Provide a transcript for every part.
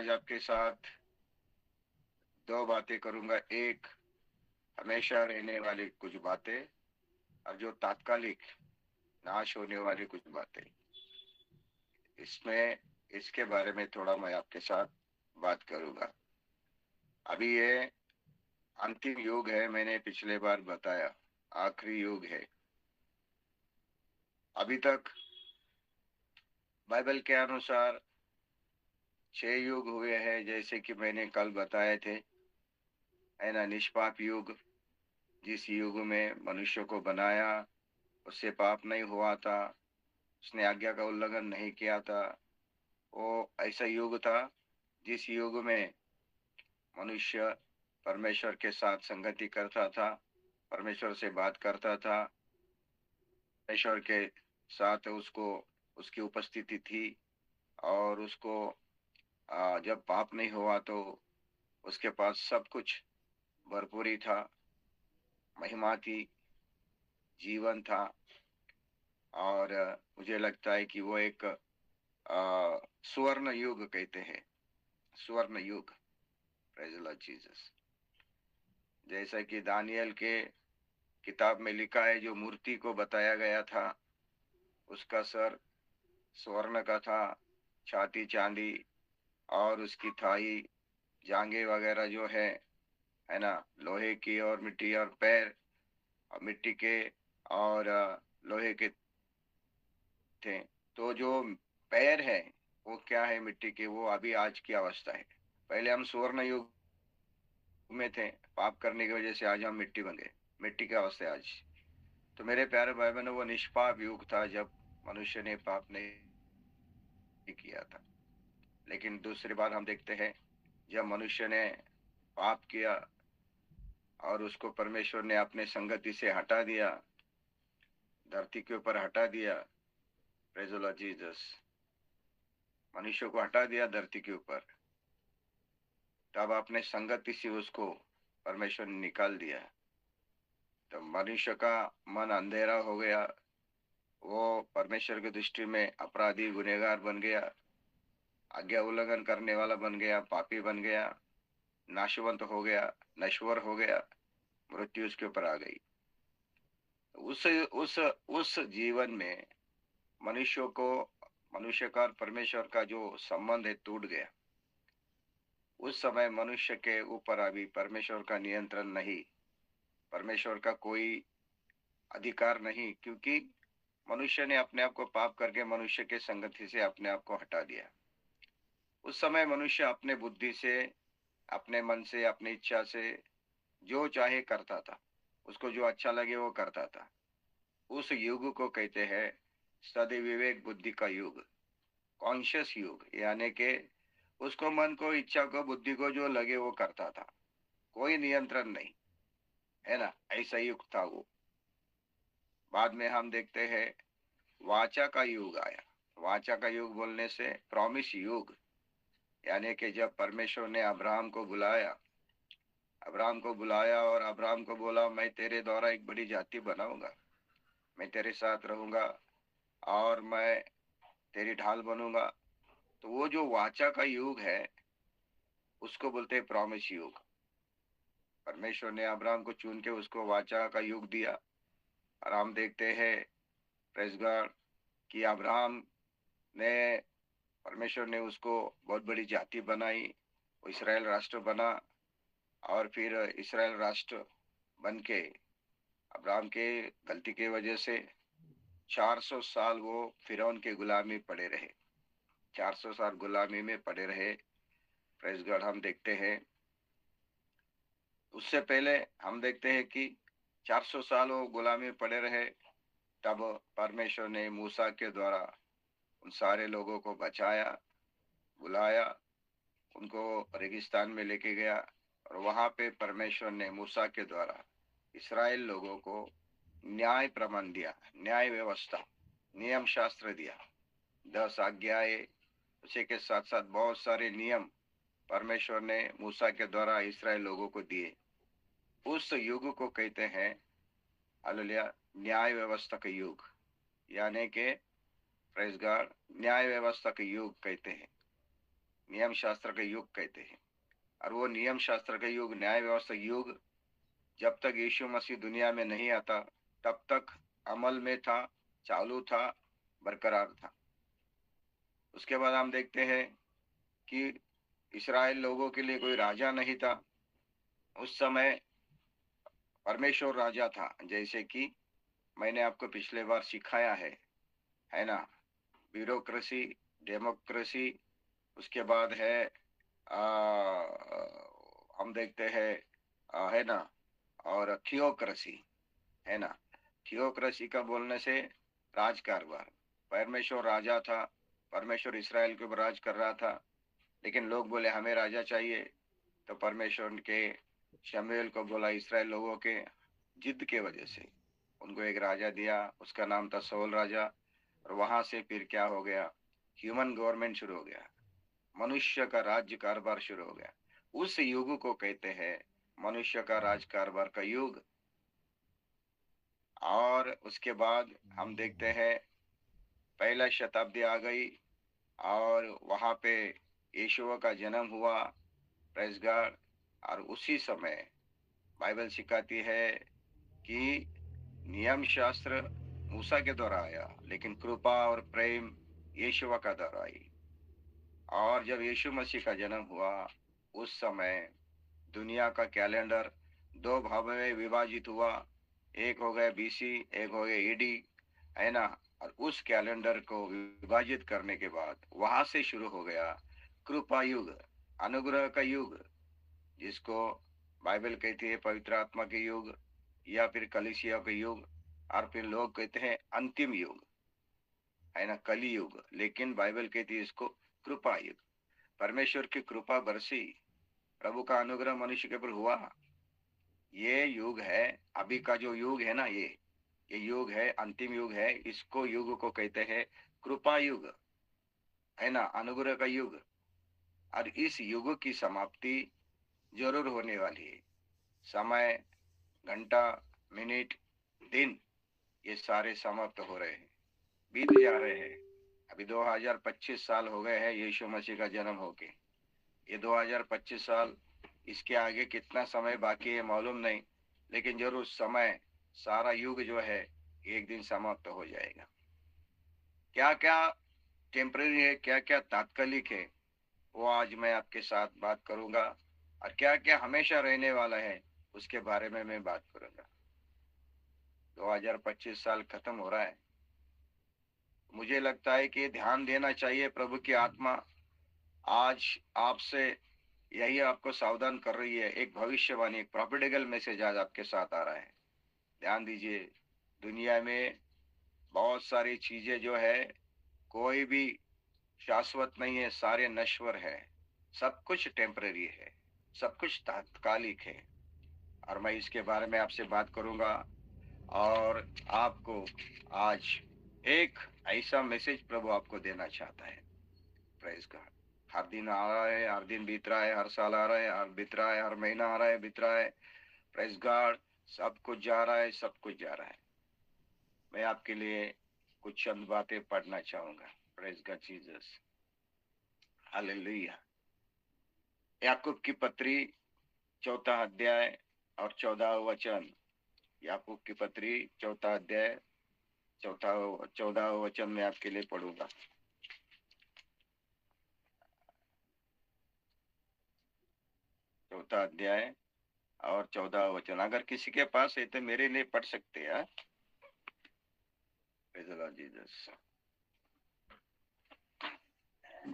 आज आपके साथ दो बातें करूंगा। एक, हमेशा रहने वाली कुछ बातें, और जो तात्कालिक नाश होने वाली कुछ बातें। इसमें इसके बारे में थोड़ा मैं आपके साथ बात करूंगा। अभी ये अंतिम युग है, मैंने पिछले बार बताया, आखिरी युग है। अभी तक बाइबल के अनुसार 6 युग हुए हैं, जैसे कि मैंने कल बताए थे, है ना। निष्पाप युग, जिस युग में मनुष्य को बनाया, उससे पाप नहीं हुआ था, उसने आज्ञा का उल्लंघन नहीं किया था। वो ऐसा युग था जिस युग में मनुष्य परमेश्वर के साथ संगति करता था, परमेश्वर से बात करता था, परमेश्वर के साथ उसको उसकी उपस्थिति थी। और उसको जब पाप नहीं हुआ तो उसके पास सब कुछ भरपूरी था, महिमा थी, जीवन था। और मुझे लगता है कि वो एक स्वर्ण युग कहते हैं, स्वर्ण युग। Praise the Lord Jesus. जैसा कि दानियल के किताब में लिखा है, जो मूर्ति को बताया गया था उसका सर स्वर्ण का था, छाती चांदी, और उसकी थाई, जांघें वगैरह जो है ना, लोहे की, और मिट्टी, और पैर मिट्टी के और लोहे के थे। तो जो पैर है वो क्या है, मिट्टी के, वो अभी आज की अवस्था है। पहले हम स्वर्ण युग में थे, पाप करने की वजह से आज हम मिट्टी बन गए, मिट्टी की अवस्था है आज। तो मेरे प्यारे भाई बहनों, वो निष्पाप युग था जब मनुष्य ने पाप नहीं किया था। लेकिन दूसरी बात हम देखते हैं, जब मनुष्य ने पाप किया और उसको परमेश्वर ने अपने संगति से हटा दिया, धरती के ऊपर हटा दिया, प्रेज़ द लॉर्ड जीसस, मनुष्य को हटा दिया धरती के ऊपर, तब अपने संगति से उसको परमेश्वर ने निकाल दिया। तो मनुष्य का मन अंधेरा हो गया, वो परमेश्वर की दृष्टि में अपराधी, गुनहगार बन गया, आज्ञा उल्लंघन करने वाला बन गया, पापी बन गया, नाशवंत हो गया, नश्वर हो गया, मृत्यु उसके ऊपर आ गई। उस जीवन में मनुष्य को, मनुष्य का और परमेश्वर का जो संबंध है टूट गया। उस समय मनुष्य के ऊपर अभी परमेश्वर का नियंत्रण नहीं, परमेश्वर का कोई अधिकार नहीं, क्योंकि मनुष्य ने अपने आप को पाप करके मनुष्य के संगति से अपने आप को हटा दिया। उस समय मनुष्य अपने बुद्धि से, अपने मन से, अपनी इच्छा से जो चाहे करता था, उसको जो अच्छा लगे वो करता था। उस युग को कहते हैं सदी विवेक बुद्धि का युग, कॉन्शियस युग। यानी कि उसको मन को, इच्छा को, बुद्धि को जो लगे वो करता था, कोई नियंत्रण नहीं, है ना। ऐसा युग था वो। बाद में हम देखते हैं वाचा का युग आया। वाचा का युग बोलने से प्रॉमिस युग, यानी कि जब परमेश्वर ने अब्राहम को बुलाया और अब्राहम को बोला, मैं तेरे द्वारा एक बड़ी जाति बनाऊंगा, मैं तेरे साथ रहूंगा, और मैं तेरी ढाल बनूंगा। तो वो जो वाचा का युग है उसको बोलते हैं प्रॉमिस युग। परमेश्वर ने अब्राहम को चुन के उसको वाचा का युग दिया। और हम देखते हैं, प्रेस गॉड, कि अब्राहम ने, परमेश्वर ने उसको बहुत बड़ी जाति बनाई, वो इसराइल राष्ट्र बना। और फिर इसराइल राष्ट्र बन के अब्राहम के गलती की वजह से 400 साल वो फिरौन के गुलामी पड़े रहे, 400 साल गुलामी में पड़े रहे। Press God. हम देखते हैं उससे पहले, हम देखते हैं कि 400 साल वो गुलामी में पड़े रहे, तब परमेश्वर ने मूसा के द्वारा उन सारे लोगों को बचाया, बुलाया, उनको रेगिस्तान में लेके गया। और वहां पे परमेश्वर ने मूसा के द्वारा इसराइल लोगों को न्याय प्रमाण दिया, न्याय व्यवस्था, नियम शास्त्र दिया, 10 आज्ञाएं, उसी के साथ साथ बहुत सारे नियम परमेश्वर ने मूसा के द्वारा इसराइल लोगों को दिए। उस युग को कहते हैं, हालेलुया, न्याय व्यवस्था का युग। यानी कि प्रेज गॉड, न्याय व्यवस्था का युग कहते हैं। नियम शास्त्र का युग कहते हैं। और वो नियम शास्त्र का युग, न्याय व्यवस्था युग, जब तक यीशु मसीह दुनिया में नहीं आता तब तक अमल में था, चालू था, बरकरार था। उसके बाद हम देखते हैं कि इस्राएल लोगों के लिए कोई राजा नहीं था। उस समय परमेश्वर राजा था, जैसे कि मैंने आपको पिछले बार सिखाया है ना। ब्यूरोक्रेसी, डेमोक्रेसी, उसके बाद है हम देखते हैं है ना, और थियोक्रेसी, है ना। थियोक्रेसी का बोलने से राज कारभार, परमेश्वर राजा था, परमेश्वर इसराइल के ऊपर राज कर रहा था, लेकिन लोग बोले हमें राजा चाहिए। तो परमेश्वर के शमूएल को बोला, इसराइल लोगों के जिद के वजह से उनको एक राजा दिया, उसका नाम था सौल राजा। और वहां से फिर क्या हो गया, ह्यूमन गवर्नमेंट शुरू हो गया, मनुष्य का राज्य कारोबार शुरू हो गया। उस युग को कहते हैं मनुष्य का राज कारोबार का युग। और उसके बाद हम देखते हैं पहला शताब्दी आ गई और वहां पे यीशु का जन्म हुआ, प्रेज गॉड। और उसी समय बाइबल सिखाती है कि नियम शास्त्र मूसा के द्वारा आया, लेकिन कृपा और प्रेम यीशु का द्वारा आई। और जब यीशु मसीह का जन्म हुआ उस समय दुनिया का कैलेंडर दो भागों में विभाजित हुआ। एक हो गया बीसी, एक हो गया ईडी, है ना। और उस कैलेंडर को विभाजित करने के बाद वहां से शुरू हो गया कृपा युग, अनुग्रह का युग, जिसको बाइबल कहती है पवित्र आत्मा के युग या फिर कलीसिया के युग। और फिर लोग कहते हैं अंतिम युग, है ना, कली युग, लेकिन बाइबल कहती है इसको कृपा युग। परमेश्वर की कृपा बरसी, प्रभु का अनुग्रह मनुष्य के ऊपर हुआ। ये युग है, अभी का जो युग है ना, ये युग है, अंतिम युग है। इसको युग को कहते हैं कृपा युग, है ना, अनुग्रह का युग। और इस युग की समाप्ति जरूर होने वाली है। समय, घंटा, मिनट, दिन, ये सारे समाप्त हो रहे हैं, बीत जा रहे हैं। अभी 2025 साल हो गए हैं यीशु मसीह का जन्म होके। ये 2025 साल, इसके आगे कितना समय बाकी है मालूम नहीं, लेकिन जरूर समय, सारा युग जो है एक दिन समाप्त हो जाएगा। क्या क्या टेम्पररी है, क्या क्या तात्कालिक है, वो आज मैं आपके साथ बात करूंगा। और क्या क्या हमेशा रहने वाला है उसके बारे में मैं बात करूंगा। 2025 साल खत्म हो रहा है। मुझे लगता है कि ध्यान देना चाहिए। प्रभु की आत्मा आज आपसे यही आपको सावधान कर रही है। एक भविष्यवाणी, एक प्रॉफिटेबल मैसेज आज आपके साथ आ रहा है। ध्यान दीजिए, दुनिया में बहुत सारी चीजें जो है, कोई भी शाश्वत नहीं है, सारे नश्वर है, सब कुछ टेम्पररी है, सब कुछ तात्कालिक है। और मैं इसके बारे में आपसे बात करूंगा और आपको आज एक ऐसा मैसेज प्रभु आपको देना चाहता है। Praise God. हर दिन आ रहा है, हर दिन बीत रहा है, हर साल आ रहा है, हर बीत रहा है, हर महीना आ रहा है, बीत रहा है। Praise God. सब कुछ जा रहा है, सब कुछ जा रहा है। मैं आपके लिए कुछ चंद बातें पढ़ना चाहूंगा। Praise God Jesus, hallelujah. Yakub की पत्री, चौथा अध्याय और 14वां वचन। याकूब की पत्री, चौथा अध्याय, 14वां वचन में आपके लिए पढ़ूंगा। चौथा अध्याय और 14वां वचन। अगर किसी के पास है तो मेरे लिए पढ़ सकते हैं। Praise the Lord Jesus.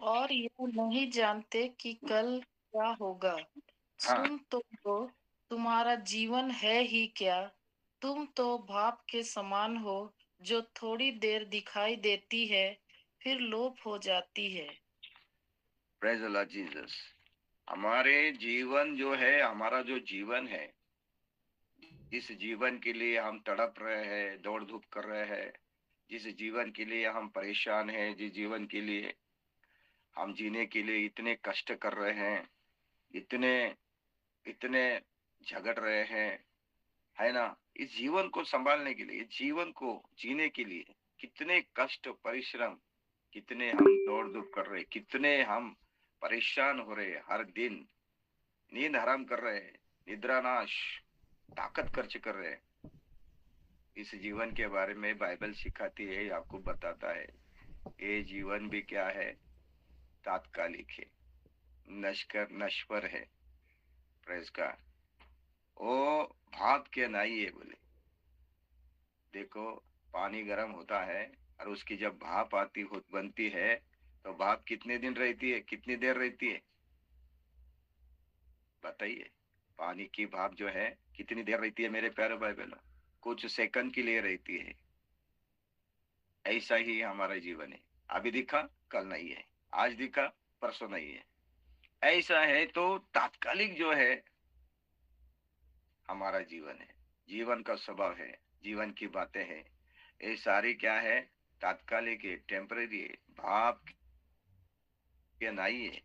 और यह नहीं जानते कि कल क्या होगा। हाँ, सुन तो लो, तुम्हारा जीवन है ही क्या। तुम तो भाप के समान हो, जो थोड़ी देर दिखाई देती है, फिर लोप हो जाती है। Praise the Lord Jesus. हमारे जीवन जो है, हमारा जो जीवन है, जिस जीवन के लिए हम तड़प रहे हैं, दौड़ धूप कर रहे हैं, जिस जीवन के लिए हम परेशान हैं, जिस जीवन के लिए हम जीने के लिए इतने कष्ट कर रहे हैं, इतने इतने झगड़ रहे हैं, है ना। इस जीवन को संभालने के लिए, इस जीवन को जीने के लिए कितने कष्ट, परिश्रम, कितने हम दौड़ धूप कर रहे हैं, कितने हम परेशान हो रहे हैं, हर दिन नींद हराम कर रहे हैं, निद्रा नाश, ताकत खर्च कर रहे हैं। इस जीवन के बारे में बाइबल सिखाती है, आपको बताता है ये जीवन भी क्या है, तात्कालिक है, नश्वर है। प्रेस का वो भाप के नहीं है बोले। देखो, पानी गर्म होता है और उसकी जब भाप बनती है, तो भाप कितने दिन रहती है, कितनी देर रहती है, बताइए। पानी की भाप जो है कितनी देर रहती है मेरे प्यारे भाई बहनों? कुछ सेकंड के लिए रहती है। ऐसा ही हमारा जीवन है। अभी दिखा, कल नहीं है। आज दिखा, परसों नहीं है। ऐसा है तो तात्कालिक जो है हमारा जीवन है, जीवन का स्वभाव है, जीवन की बातें हैं, ये सारी क्या है, तात्कालिक है, टेम्परेरी है, भाप के नहीं है।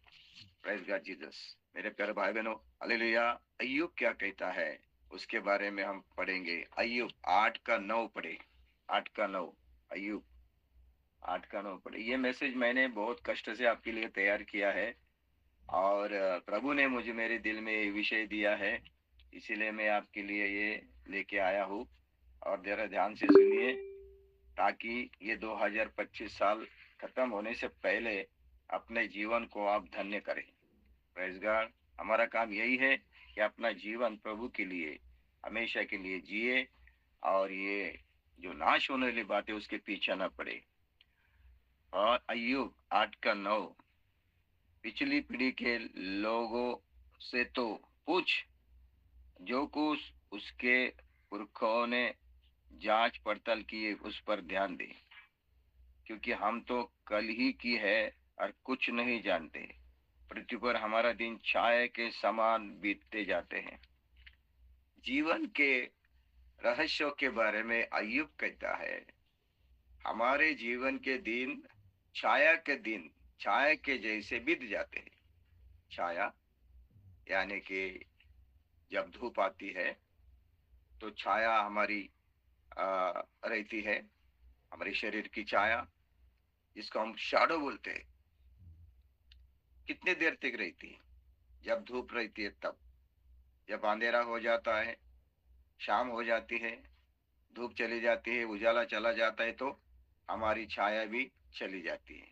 Praise God Jesus. मेरे प्यारे भाई बहनों, हालेलुया। अय्यूब क्या कहता है उसके बारे में हम पढ़ेंगे। अय्यूब 8 का 9 पढ़े, 8 का 9। अय्यूब 8 का 9 पढ़े। ये मैसेज मैंने बहुत कष्ट से आपके लिए तैयार किया है, और प्रभु ने मुझे मेरे दिल में ये विषय दिया है, इसीलिए मैं आपके लिए ये लेके आया हूँ। और जरा ध्यान से सुनिए, ताकि ये 2025 साल खत्म होने से पहले अपने जीवन को आप धन्य करें। Praise God. हमारा काम यही है कि अपना जीवन प्रभु के लिए हमेशा के लिए जिए, और ये जो नाश होने वाली बात है उसके पीछे न पड़े। और अय्यूब 8 का 9, पिछली पीढ़ी के लोगों से तो पूछ, जो कुछ उसके पुरखों ने जांच पड़ताल किए उस पर ध्यान दे, क्योंकि हम तो कल ही की है और कुछ नहीं जानते। पृथ्वी पर हमारा दिन छाया के समान बीतते जाते हैं। जीवन के रहस्यों के बारे में अय्यूब कहता है, हमारे जीवन के दिन छाया के जैसे बीत जाते हैं। छाया यानी कि जब धूप आती है तो छाया हमारी रहती है, हमारे शरीर की छाया, जिसको हम शैडो बोलते हैं। कितने देर तक रहती है? जब धूप रहती है तब। जब अंधेरा हो जाता है, शाम हो जाती है, धूप चली जाती है, उजाला चला जाता है, तो हमारी छाया भी चली जाती है।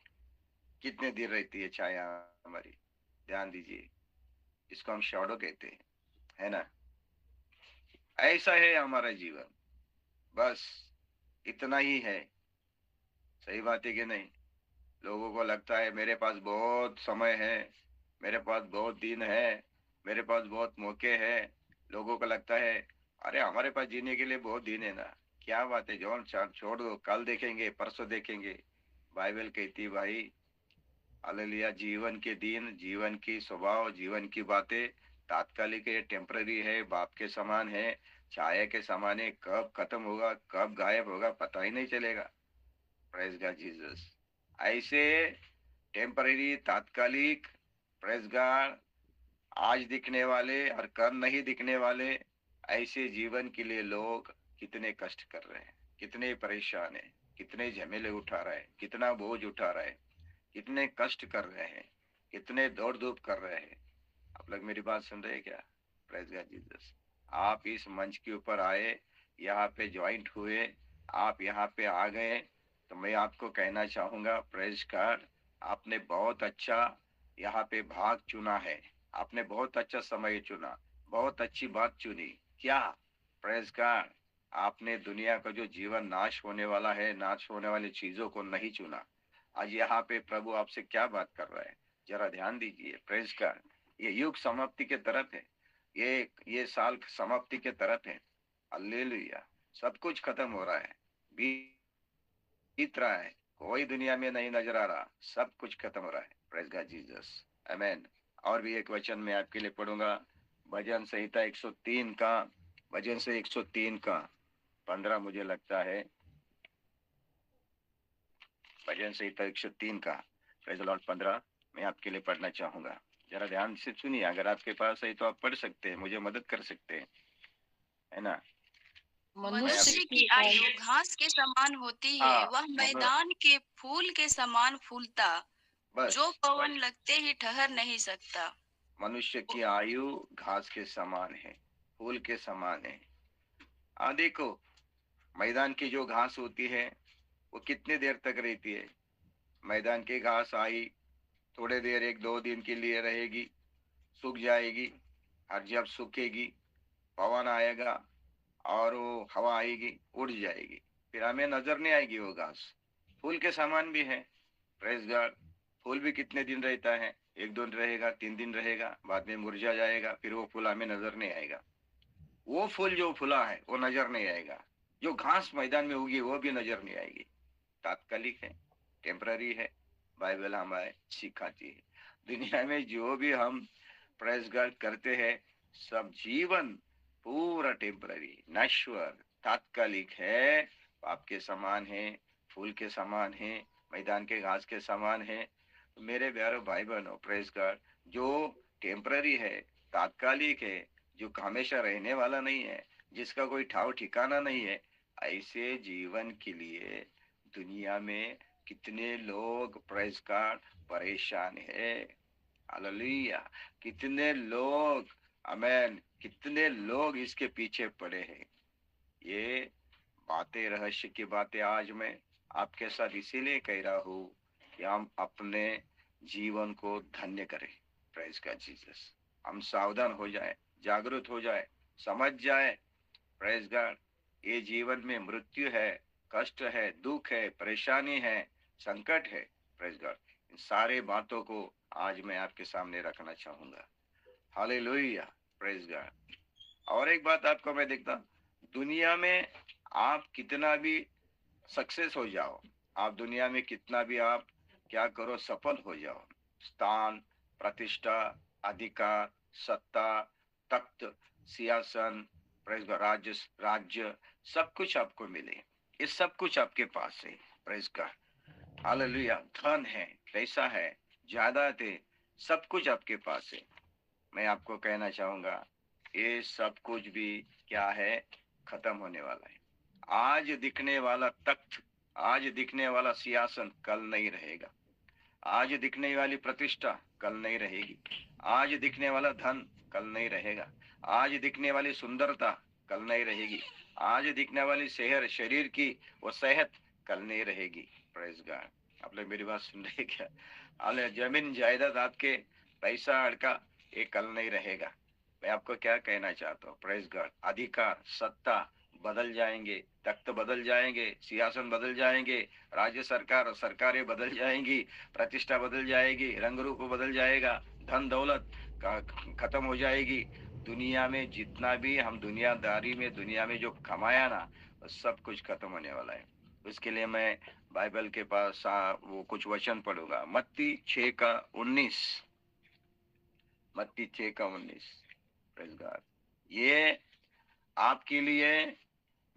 कितने देर रहती है छाया हमारी? ध्यान दीजिए, इसको हम शैडो कहते हैं, है ना। ऐसा है हमारा जीवन, बस इतना ही है। सही बात है कि नहीं? लोगों को लगता है मेरे पास बहुत समय है, मेरे पास बहुत दिन है, मेरे पास बहुत मौके हैं। लोगों को लगता है अरे हमारे पास जीने के लिए बहुत दिन है ना। क्या बात है जॉन, छोड़ दो, कल देखेंगे, परसों देखेंगे। बाइबल कहती है भाई, हालेलुया, जीवन के दिन, जीवन की स्वभाव, जीवन की बातें तात्कालिक है, टेम्पररी है, बाप के समान है, छाया के समान है। कब खत्म होगा, कब गायब होगा, पता ही नहीं चलेगा। Praise God Jesus. ऐसे टेम्पररी, तात्कालिक, प्रेज गॉड, आज दिखने वाले और कल नहीं दिखने वाले, ऐसे जीवन के लिए लोग कितने कष्ट कर रहे हैं, कितने परेशान है, कितने झमेले उठा रहे हैं, कितना बोझ उठा रहे हैं, कितने कष्ट कर रहे हैं, कितने दौड़ धूप कर रहे हैं। आप लोग मेरी बात सुन रहे हैं क्या? Praise God Jesus. आप इस मंच के ऊपर आए, यहाँ पे ज्वाइंट हुए, आप यहाँ पे आ गए, तो मैं आपको कहना चाहूंगा, प्रेज गॉड, आपने बहुत अच्छा यहाँ पे भाग चुना है। आपने बहुत अच्छा समय चुना, बहुत अच्छी बात चुनी। क्या? प्रेज गॉड, आपने दुनिया का जो जीवन नाश होने वाला है, नाश होने वाली चीजों को नहीं चुना। आज यहाँ पे प्रभु आपसे क्या बात कर रहा है, जरा ध्यान दीजिए। प्रेज गॉड, ये युग समाप्ति के तरफ है, ये साल समाप्ति के तरफ है। हालेलुया। सब कुछ खत्म हो रहा है, बीत रहा है, कोई दुनिया में नहीं नजर आ रहा, सब कुछ खत्म हो रहा है। प्रेज गॉड जीसस, आमेन। और भी एक वचन मैं आपके लिए पढ़ूंगा, भजन संहिता 103 का, भजन से 103 का 15 मुझे लगता है, भजन संहिता 103 का प्रेज लॉर्ड 15 मैं आपके लिए पढ़ना चाहूंगा। जरा ध्यान से सुनिए, अगर आपके पास है तो आप पढ़ सकते हैं, मुझे मदद कर सकते हैं, है ना। मनुष्य की आयु घास के समान होती है, हाँ, वह मैदान के फूल के समान फूलता बस जो पवन वही। लगते ही ठहर नहीं सकता। मनुष्य की आयु घास के समान है, फूल के समान है। देखो, मैदान की जो घास होती है वो कितने देर तक रहती है? मैदान की घास आई, थोड़े देर, एक दो दिन के लिए रहेगी, सूख जाएगी। और जब सूखेगी, पवन आएगा और वो हवा आएगी, उड़ जाएगी, फिर हमें नजर नहीं आएगी वो घास। फूल के समान भी है, प्रेस गार्ड। फूल भी कितने दिन रहता है? एक दो दिन रहेगा, 3 दिन रहेगा, बाद में मुरझा जाएगा, फिर वो फूल हमें नजर नहीं आएगा। वो फूल जो फूला है वो नजर नहीं आएगा। जो घास मैदान में उगी वो भी नजर नहीं आएगी। तात्कालिक है, टेम्पररी है। बाइबल हमें सिखाती है। दुनिया में जो भी हम प्रेस गार्ड करते हैं, सब जीवन पूरा टेम्पररी, नश्वर, तात्कालिक है। पाप के समान है, फूल के समान है, मैदान के घास के समान है। तो मेरे प्यारे भाई बहनों, प्रेस गार्ड जो टेम्पररी है, तात्कालिक है, जो हमेशा रहने वाला नहीं है, जिसका कोई ठाव ठिकाना नहीं है, ऐसे जीवन के लिए दुनिया में कितने लोग प्रेस गार्ड परेशान है। हालेलुया। कितने लोग, अमेन, कितने लोग इसके पीछे पड़े हैं। ये बातें, रहस्य की बातें आज मैं आपके साथ इसीलिए कह रहा हूँ कि हम अपने जीवन को धन्य करें। प्रेज का जीसस, हम सावधान हो जाए, जागरूक हो जाए, समझ जाए। प्रेज गॉड, ये जीवन में मृत्यु है, कष्ट है, दुख है, परेशानी है, संकट है। प्रेज गॉड, इन सारे बातों को आज मैं आपके सामने रखना चाहूंगा। हालेलुया। Praise God. और एक बात आपको मैं देखता, दुनिया में आप कितना भी सक्सेस हो जाओ, आप दुनिया में कितना भी आप क्या करो, सफल हो जाओ, स्थान, प्रतिष्ठा, अधिकार, सत्ता, तख्त, सिंहासन, प्रेस गॉड, राज्य, राज्य, सब कुछ आपको मिले, ये सब कुछ आपके पास है। Press God, hallelujah. धन है, पैसा है, जायदाद है, सब कुछ आपके पास है। मैं आपको कहना चाहूंगा, ये सब कुछ भी क्या है, खत्म होने वाला है। आज दिखने वाला तख्त, आज दिखने वाला सिंहासन कल नहीं रहेगा। आज दिखने वाली प्रतिष्ठा कल नहीं रहेगी। आज दिखने वाला धन कल नहीं रहेगा। आज दिखने वाली सुंदरता कल नहीं रहेगी। आज दिखने वाली सेहत, शरीर की वो सेहत कल नहीं रहेगी। Praise God. आप लोग मेरी बात सुन रहे हैं क्या? अरे जमीन जायदाद आपके, पैसा अड़का, ये कल नहीं रहेगा। मैं आपको क्या कहना चाहता हूँ, प्रेज गॉड, अधिकार, सत्ता बदल जाएंगे, तख्त बदल जाएंगे, सिंहासन बदल जाएंगे, राज्य सरकार, सरकारें बदल जाएंगी, प्रतिष्ठा बदल जाएगी, रंग रूप बदल जाएगा, धन दौलत खत्म हो जाएगी। दुनिया में जितना भी हम दुनियादारी में, दुनिया में जो कमाया ना, सब कुछ खत्म होने वाला है। उसके लिए मैं बाइबल के पास वो कुछ वचन पढ़ूंगा। मत्ती 6 का 19, मत्ती 6 का 19। Praise God. ये आपके लिए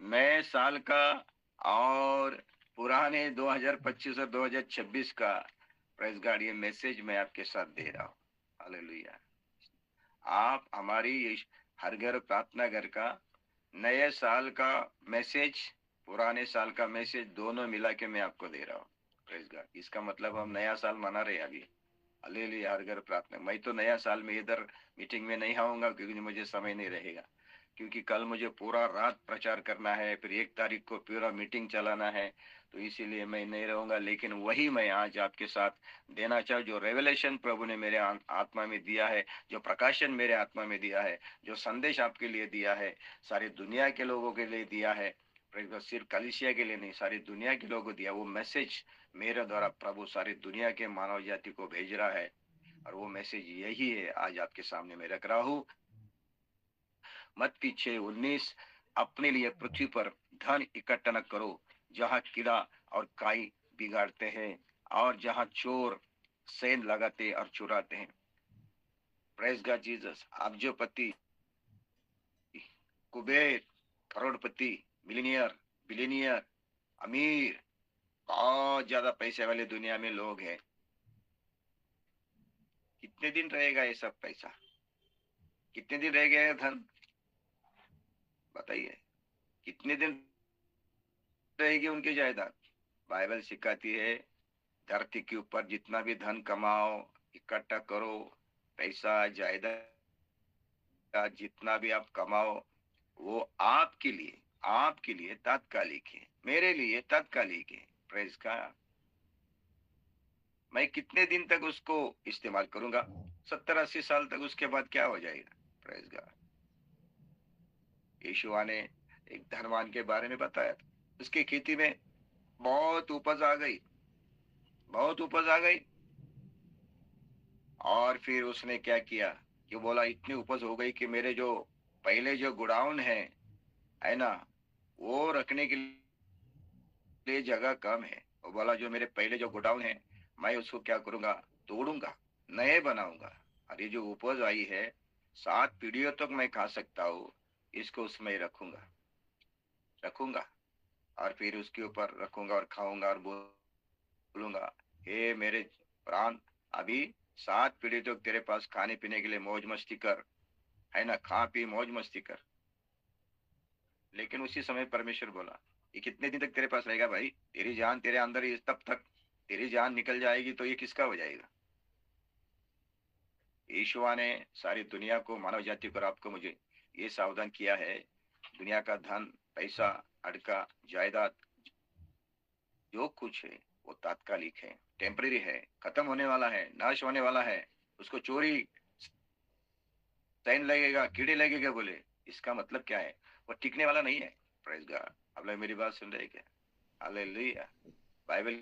नए साल का और पुराने 2025 और 2026 का, प्रेस गॉड, ये मैसेज मैं आपके साथ दे रहा हूँ। हालेलुया। आप हमारी हर घर प्रार्थना घर का नए साल का मैसेज, पुराने साल का मैसेज, दोनों मिला के मैं आपको दे रहा हूँ। Press God. इसका मतलब हम नया साल मना रहे हैं अभी। हालेलुया। हर घर प्रार्थना। मैं तो नया साल में इधर मीटिंग में नहीं आऊंगा, क्योंकि मुझे समय नहीं रहेगा, क्योंकि कल मुझे पूरा रात प्रचार करना है, फिर 1 तारीख को पूरा मीटिंग चलाना है, तो इसीलिए मैं नहीं रहूंगा। लेकिन वही मैं आज आपके साथ देना चाहूँ, जो रेवलेशन प्रभु ने मेरे आत्मा में दिया है, जो प्रकाशन मेरे आत्मा में दिया है, जो संदेश आपके लिए दिया है, सारी दुनिया के लोगों के लिए दिया है। सिर्फ कलिसिया के लिए नहीं, सारी दुनिया के लोगों को दिया। वो मैसेज मेरे द्वारा प्रभु सारी दुनिया के मानव जाति को भेज रहा है, और वो मैसेज यही है, आज आपके सामने मैं रख रहा हूँ। मत्ती 6:19। अपने लिए पृथ्वी पर धन इकट्ठा न करो, जहाँ कीड़ा और काई बिगाड़ते हैं, और जहाँ चोर सेंध लगाते और चुराते हैं। Praise God Jesus. आप जो पति, कुबेर, करोड़पति, मिलीनियर, बिलीनियर, अमीर, बहुत ज्यादा पैसे वाले दुनिया में लोग हैं, कितने दिन रहेगा ये सब पैसा? कितने दिन रह गया है धन? बताइए, कितने दिन रहेगी उनकी जायदाद? बाइबल सिखाती है, धरती के ऊपर जितना भी धन कमाओ, इकट्ठा करो, पैसा जायदाद जितना भी आप कमाओ, वो आपके लिए तात्कालिक है, मेरे लिए तात्कालिक है। प्रेज का मैं कितने दिन तक उसको इस्तेमाल करूंगा? 70-80 साल तक, उसके बाद क्या हो जाएगा? Praise God. यीशुआ ने एक धनवान के बारे में बताया था, उसकी खेती में बहुत उपज आ गई, बहुत उपज आ गई। और फिर उसने क्या किया कि बोला इतनी उपज हो गई कि मेरे जो पहले जो गोडाउन है ना, वो रखने के लिए जगह कम है। वो बोला जो मेरे पहले जो गोडाउन है, मैं उसको क्या करूंगा? तोड़ूंगा, नए बनाऊंगा। और ये जो उपज आई है, 7 पीढ़ियों तक मैं खा सकता हूँ, इसको उसमें रखूंगा रखूंगा और फिर उसके ऊपर रखूंगा और खाऊंगा और बोलूंगा, हे मेरे प्राण, अभी 7 पीढ़ी तक तेरे पास खाने पीने के लिए मौज मस्ती कर, है ना, खा पी मौज मस्ती कर। लेकिन उसी समय परमेश्वर बोला, ये कितने दिन तक तेरे पास रहेगा भाई? तेरी जान तेरे अंदर ही, तब तक तेरी जान निकल जाएगी तो ये किसका हो जाएगा? यीशुआ ने सारी दुनिया को, मानव जाति को, आपको मुझे ये सावधान किया है, दुनिया का धन, पैसा, अड़का, जायदाद जो कुछ है वो तात्कालिक है, टेम्पररी है, खत्म होने वाला है, नाश होने वाला है। उसको चोरी सैन लगेगा, कीड़े लगेगा बोले, इसका मतलब क्या है? वो टिकने वाला नहीं है। Praise God. आप लोग मेरी बात सुन रहे क्या? हालेलुया। बाइबल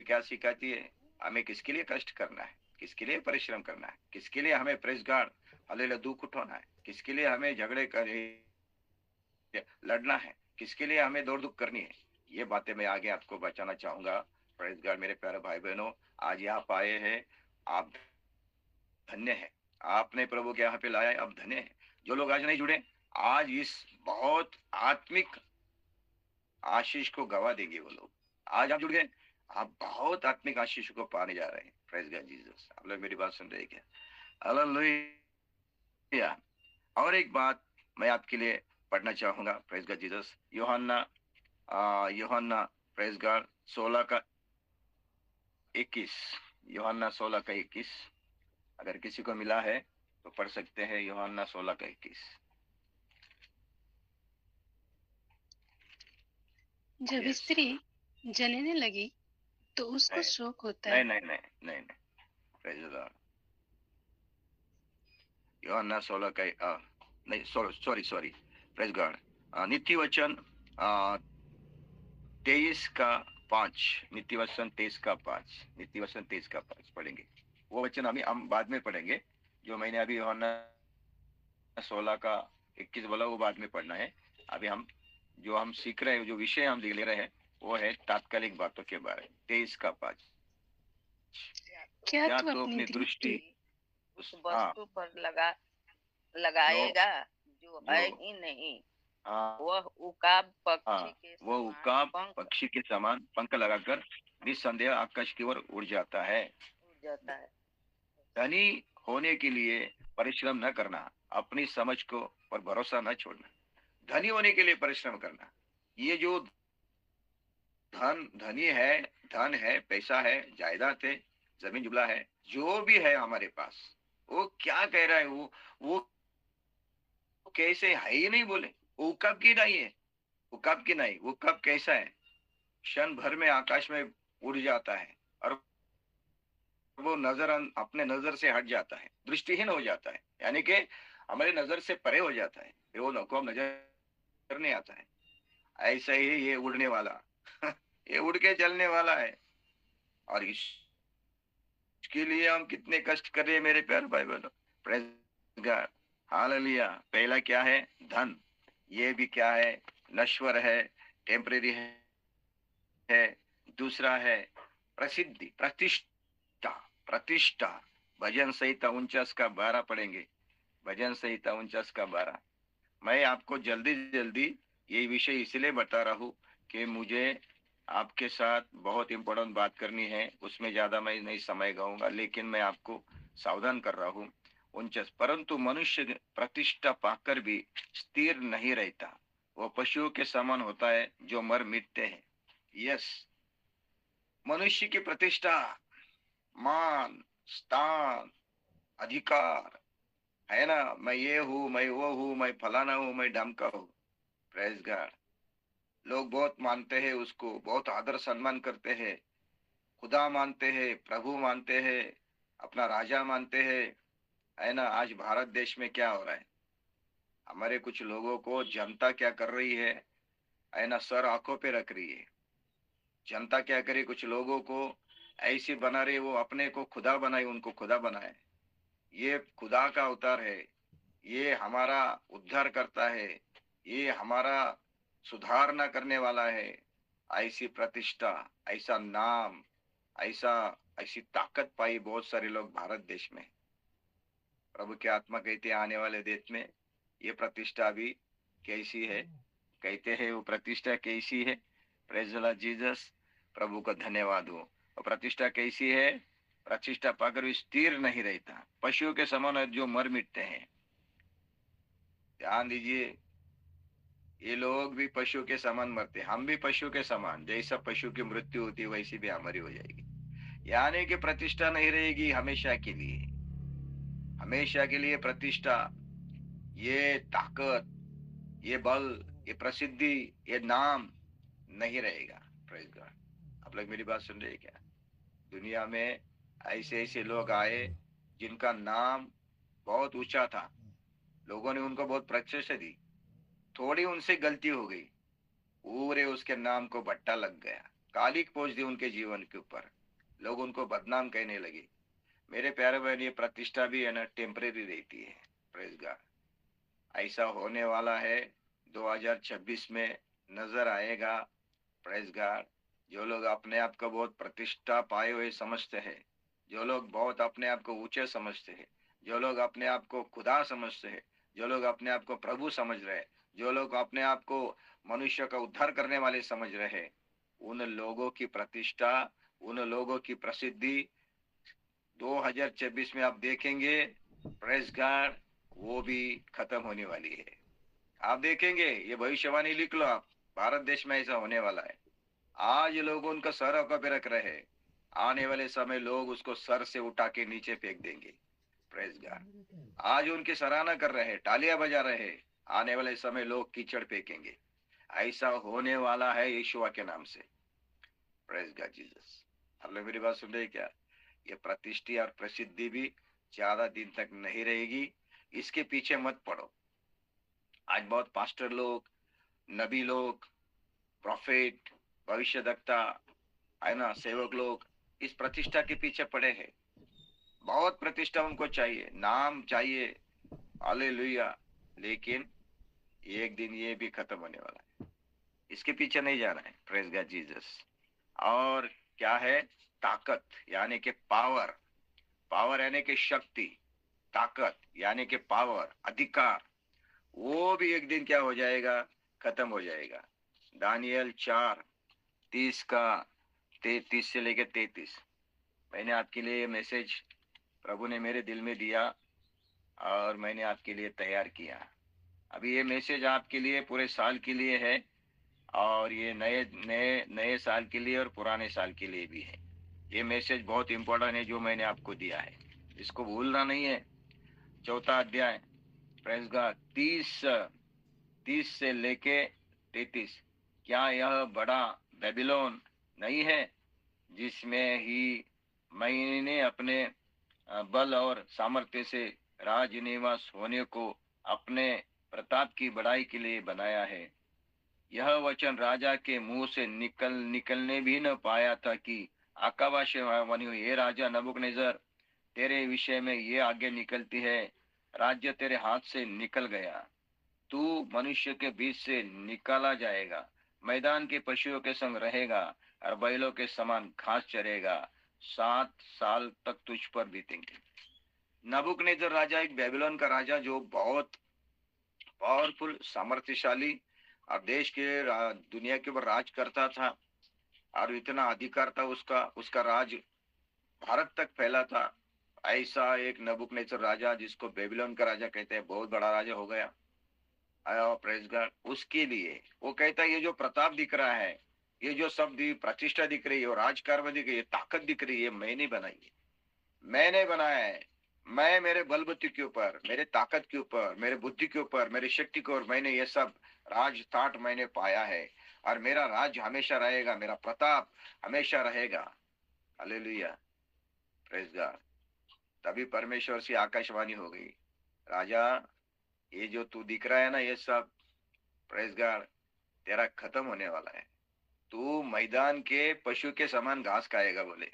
क्या सिखाती है? हमें किसके लिए कष्ट करना है, किसके लिए परिश्रम करना है, किसके लिए हमें, प्रेज गॉड, हालेलुया, दुख उठाना है, किसके लिए हमें झगड़े कर लड़ना है, किसके लिए हमें दौड़ धूप करनी है, ये बातें मैं आगे आपको बचाना चाहूंगा। Praise God. मेरे प्यारे भाई बहनों, आज यहाँ आए हैं, आप धन्य है, आपने प्रभु के यहाँ पे लाया है, आप धन्य है। जो लोग आज नहीं जुड़े, आज इस बहुत आत्मिक आशीष को गवा देंगे वो लोग। आज आप जुड़ गए, आप बहुत आत्मिक आशीष को पाने जा रहे हैं। Praise God Jesus. आप लोग मेरी बात सुन रहे हैं क्या? हालेलुया। और एक बात मैं आपके लिए पढ़ना चाहूंगा। Praise God Jesus. यूहन्ना प्रेज गॉड 16 का 21। यूहन्ना 16 का 21, अगर किसी को मिला है तो पढ़ सकते हैं। यूहन्ना 16 का 21। जब यस। स्त्री जनने लगी तो उसको नहीं शोक होता नहीं है। नहीं नहीं नहीं नहीं। Praise God. यूहन्ना 16 का नहीं, सॉरी सॉरी। Praise God. नित्य वचन 23 का 5। नित्य वचन 23 का 5। नित्य वचन 23 का 5 पढ़ेंगे। वो वचन हम बाद में पढ़ेंगे। जो मैंने अभी यूहन्ना 16 का 21 बोला, वो बाद में पढ़ना है। अभी जो हम सीख रहे हैं, जो विषय हम ले रहे हैं, वो है तात्कालिक बातों के बारे में। 23 का 5। क्या क्या तू तो अपनी अपनी दृष्टि उस हाँ वस्तु पर जो लगाएगा जो है जो ही नहीं। हाँ वह उकाब हाँ, पक्षी के वो समान उकाब पंख पक्षी के समान पंख लगाकर निस्संदेह आकाश की ओर उड़ जाता है। उड़ जाता है। धनी होने के लिए परिश्रम न करना, अपनी समझ को और भरोसा न छोड़ना। धनी होने के लिए परिश्रम करना। ये जो धनी है, धन है, पैसा है, जायदाद है, जमीन जुमला है, जो भी है हमारे पास, वो क्या कह रहा है? वो कैसे है ही नहीं बोले। वो कब की नहीं है, वो कब की नहीं, वो कब कैसा है? क्षण भर में आकाश में उड़ जाता है और वो अपने नजर से हट जाता है, दृष्टिहीन हो जाता है, यानी कि हमारे नजर से परे हो जाता है, फिर वो को नजर नहीं आता है। ऐसा ही ये उड़ने वाला ये उड़ के चलने वाला है। और इसके लिए हम कितने कष्ट कर रहे हैं मेरे प्यारे भाई बहनों। Praise God. हालेलुया। पहला क्या है? धन। ये भी क्या है? नश्वर है, टेम्परेरी है। दूसरा है प्रसिद्धि, प्रतिष्ठा। प्रतिष्ठा। भजन संहिता 49 का 12 पढ़ेंगे। भजन संहिता 49 का 12। मैं आपको जल्दी जल्दी ये विषय इसलिए बता रहा हूँ कि मुझे आपके साथ बहुत इंपॉर्टेंट बात करनी है। उसमें ज्यादा मैं नहीं समय गाऊंगा, लेकिन मैं आपको सावधान कर रहा हूँ। 49। परंतु मनुष्य प्रतिष्ठा पाकर भी स्थिर नहीं रहता, वो पशुओं के समान होता है जो मर मिटते हैं। यस, मनुष्य की प्रतिष्ठा, मान, स्थान, अधिकार, है ना, मैं ये हूँ, मैं वो हूँ, मैं फलाना हूँ, मैं ढमका हूँ। Praise God. लोग बहुत मानते हैं उसको, बहुत आदर सम्मान करते हैं, खुदा मानते हैं, प्रभु मानते हैं, अपना राजा मानते हैं, है ना। आज भारत देश में क्या हो रहा है, हमारे कुछ लोगों को जनता क्या कर रही है ना, सर आंखों पे रख रही है। जनता क्या करे, कुछ लोगों को ऐसी बना रही है, वो अपने को खुदा बनाए, उनको खुदा बनाए। ये खुदा का अवतार है, ये हमारा उद्धार करता है, ये हमारा सुधारना करने वाला है। ऐसी प्रतिष्ठा, ऐसा नाम, ऐसा ऐसी ताकत पाई बहुत सारे लोग भारत देश में। प्रभु की आत्मा कहते हैं आने वाले देश में ये प्रतिष्ठा भी कैसी है, कहते हैं वो प्रतिष्ठा कैसी है। Praise the Lord Jesus. प्रभु का धन्यवाद हो। और प्रतिष्ठा कैसी है, प्रतिष्ठा पाकर भी स्थिर नहीं रहता, पशुओं के समान जो मर मिटते हैं। ध्यान दीजिए, ये लोग भी पशु के समान मरते, हम भी पशु के समान, जैसा पशु की मृत्यु होती है वैसी भी हमारी हो जाएगी। यानी कि प्रतिष्ठा नहीं रहेगी हमेशा के लिए, हमेशा के लिए प्रतिष्ठा, ये ताकत, ये बल, ये प्रसिद्धि, ये नाम नहीं रहेगा। Praise God. आप लोग मेरी बात सुन रहे हैं क्या? दुनिया में ऐसे ऐसे लोग आए जिनका नाम बहुत ऊंचा था, लोगों ने उनको बहुत प्रतिष्ठा दी, थोड़ी उनसे गलती हो गई, पूरे उसके नाम को भट्टा लग गया, कालिक पोंछ दी उनके जीवन के ऊपर, लोग उनको बदनाम कहने लगे। मेरे प्यारे बहन, ये प्रतिष्ठा भी है ना, टेम्परेरी रहती है। Praise God. ऐसा होने वाला है 2026 में, नजर आएगा। Praise God. जो लोग अपने आप को बहुत प्रतिष्ठा पाए हुए समझते हैं, जो लोग बहुत अपने आप को ऊंचे समझते हैं, जो लोग अपने आप को खुदा समझते हैं, जो लोग अपने आप को प्रभु समझ रहे हैं, जो लोग अपने आप को मनुष्य का उद्धार करने वाले समझ रहे हैं, उन लोगों की प्रतिष्ठा, उन लोगों की प्रसिद्धि 2026 में आप देखेंगे। Praise God. वो भी खत्म होने वाली है। आप देखेंगे, ये भविष्यवाणी लिख लो आप, भारत देश में ऐसा होने वाला है। आज लोग उनका सर आंखों पे रख रहे हैं, आने वाले समय लोग उसको सर से उठा के नीचे फेंक देंगे। Praise God. आज उनकी सराहना कर रहे हैं, तालियां बजा रहे हैं, आने वाले समय लोग कीचड़ फेंकेंगे। ऐसा होने वाला है यीशुआ के नाम से। Praise God Jesus. आप लोग मेरी बात सुन रहे हैं क्या? ये प्रतिष्ठा और प्रसिद्धि भी ज्यादा दिन तक नहीं रहेगी, इसके पीछे मत पड़ो। आज बहुत पास्टर लोग, नबी लोग, प्रॉफिट, भविष्यद्वक्ता, है ना, सेवक लोग इस प्रतिष्ठा के पीछे पड़े हैं। बहुत प्रतिष्ठा उनको चाहिए, नाम चाहिए, हालेलुया। लेकिन एक दिन ये भी खत्म होने वाला है, इसके पीछे नहीं जाना है। Praise God Jesus. और क्या है? ताकत यानी कि पावर, पावर यानी कि शक्ति, ताकत यानी कि पावर, अधिकार, वो भी एक दिन क्या हो जाएगा? खत्म हो जाएगा। दानियल 4:30 का 33 से लेकर 33, मैंने आपके लिए ये मैसेज प्रभु ने मेरे दिल में दिया और मैंने आपके लिए तैयार किया। अभी ये मैसेज आपके लिए पूरे साल के लिए है, और ये नए नए नए साल के लिए और पुराने साल के लिए भी है। ये मैसेज बहुत इंपॉर्टेंट है जो मैंने आपको दिया है, इसको भूलना नहीं है। 4 अध्याय, प्रेज गॉड, 30 से लेके 33, क्या यह बड़ा बेबीलोन नहीं है जिसमें ही मैंने अपने बल और सामर्थ्य से राज निवास होने को अपने प्रताप की बढ़ाई के लिए बनाया है। यह वचन राजा के मुंह से निकलने भी न पाया था कि आकाशवाणी हुई, हे राजा नबूकदनेस्सर, तेरे विषय में ये आगे निकलती है, राज्य तेरे हाथ से निकल गया, तू मनुष्य के बीच से निकाला जाएगा, मैदान के पशुओं के संग रहेगा और बैलों के समान घास चरेगा, 7 साल तक तुझ पर बीतेंगे। नबूकदनेस्सर राजा एक बेबीलोन का राजा, जो बहुत पावरफुल, सामर्थ्यशाली और देश के दुनिया के ऊपर राज करता था, और इतना अधिकार था उसका, उसका राज भारत तक फैला था। ऐसा एक नबूकदनेस्सर राजा, जिसको बेबीलोन का राजा कहते हैं, बहुत बड़ा राजा हो गया। आया प्रेज गॉड। उसके लिए वो कहता है, ये जो प्रताप दिख रहा है, ये जो सब प्रतिष्ठा दिख रही है और राजकारण दिख रही है, ताकत दिख रही है, मैंने बनाई है, मैंने बनाया है। मैं मेरे बलबुद्धि के ऊपर, मेरे ताकत के ऊपर, मेरे बुद्धि के ऊपर, मेरी शक्ति के ऊपर मैंने ये सब राज ठाट मैंने पाया है। और मेरा राज हमेशा रहेगा, मेरा प्रताप हमेशा रहेगा। Hallelujah, praise God. तभी परमेश्वर से आकाशवाणी हो गई, राजा ये जो तू दिख रहा है ना, ये सब प्रेज गॉड तेरा खत्म होने वाला है। तू मैदान के पशु के समान घास खाएगा, बोले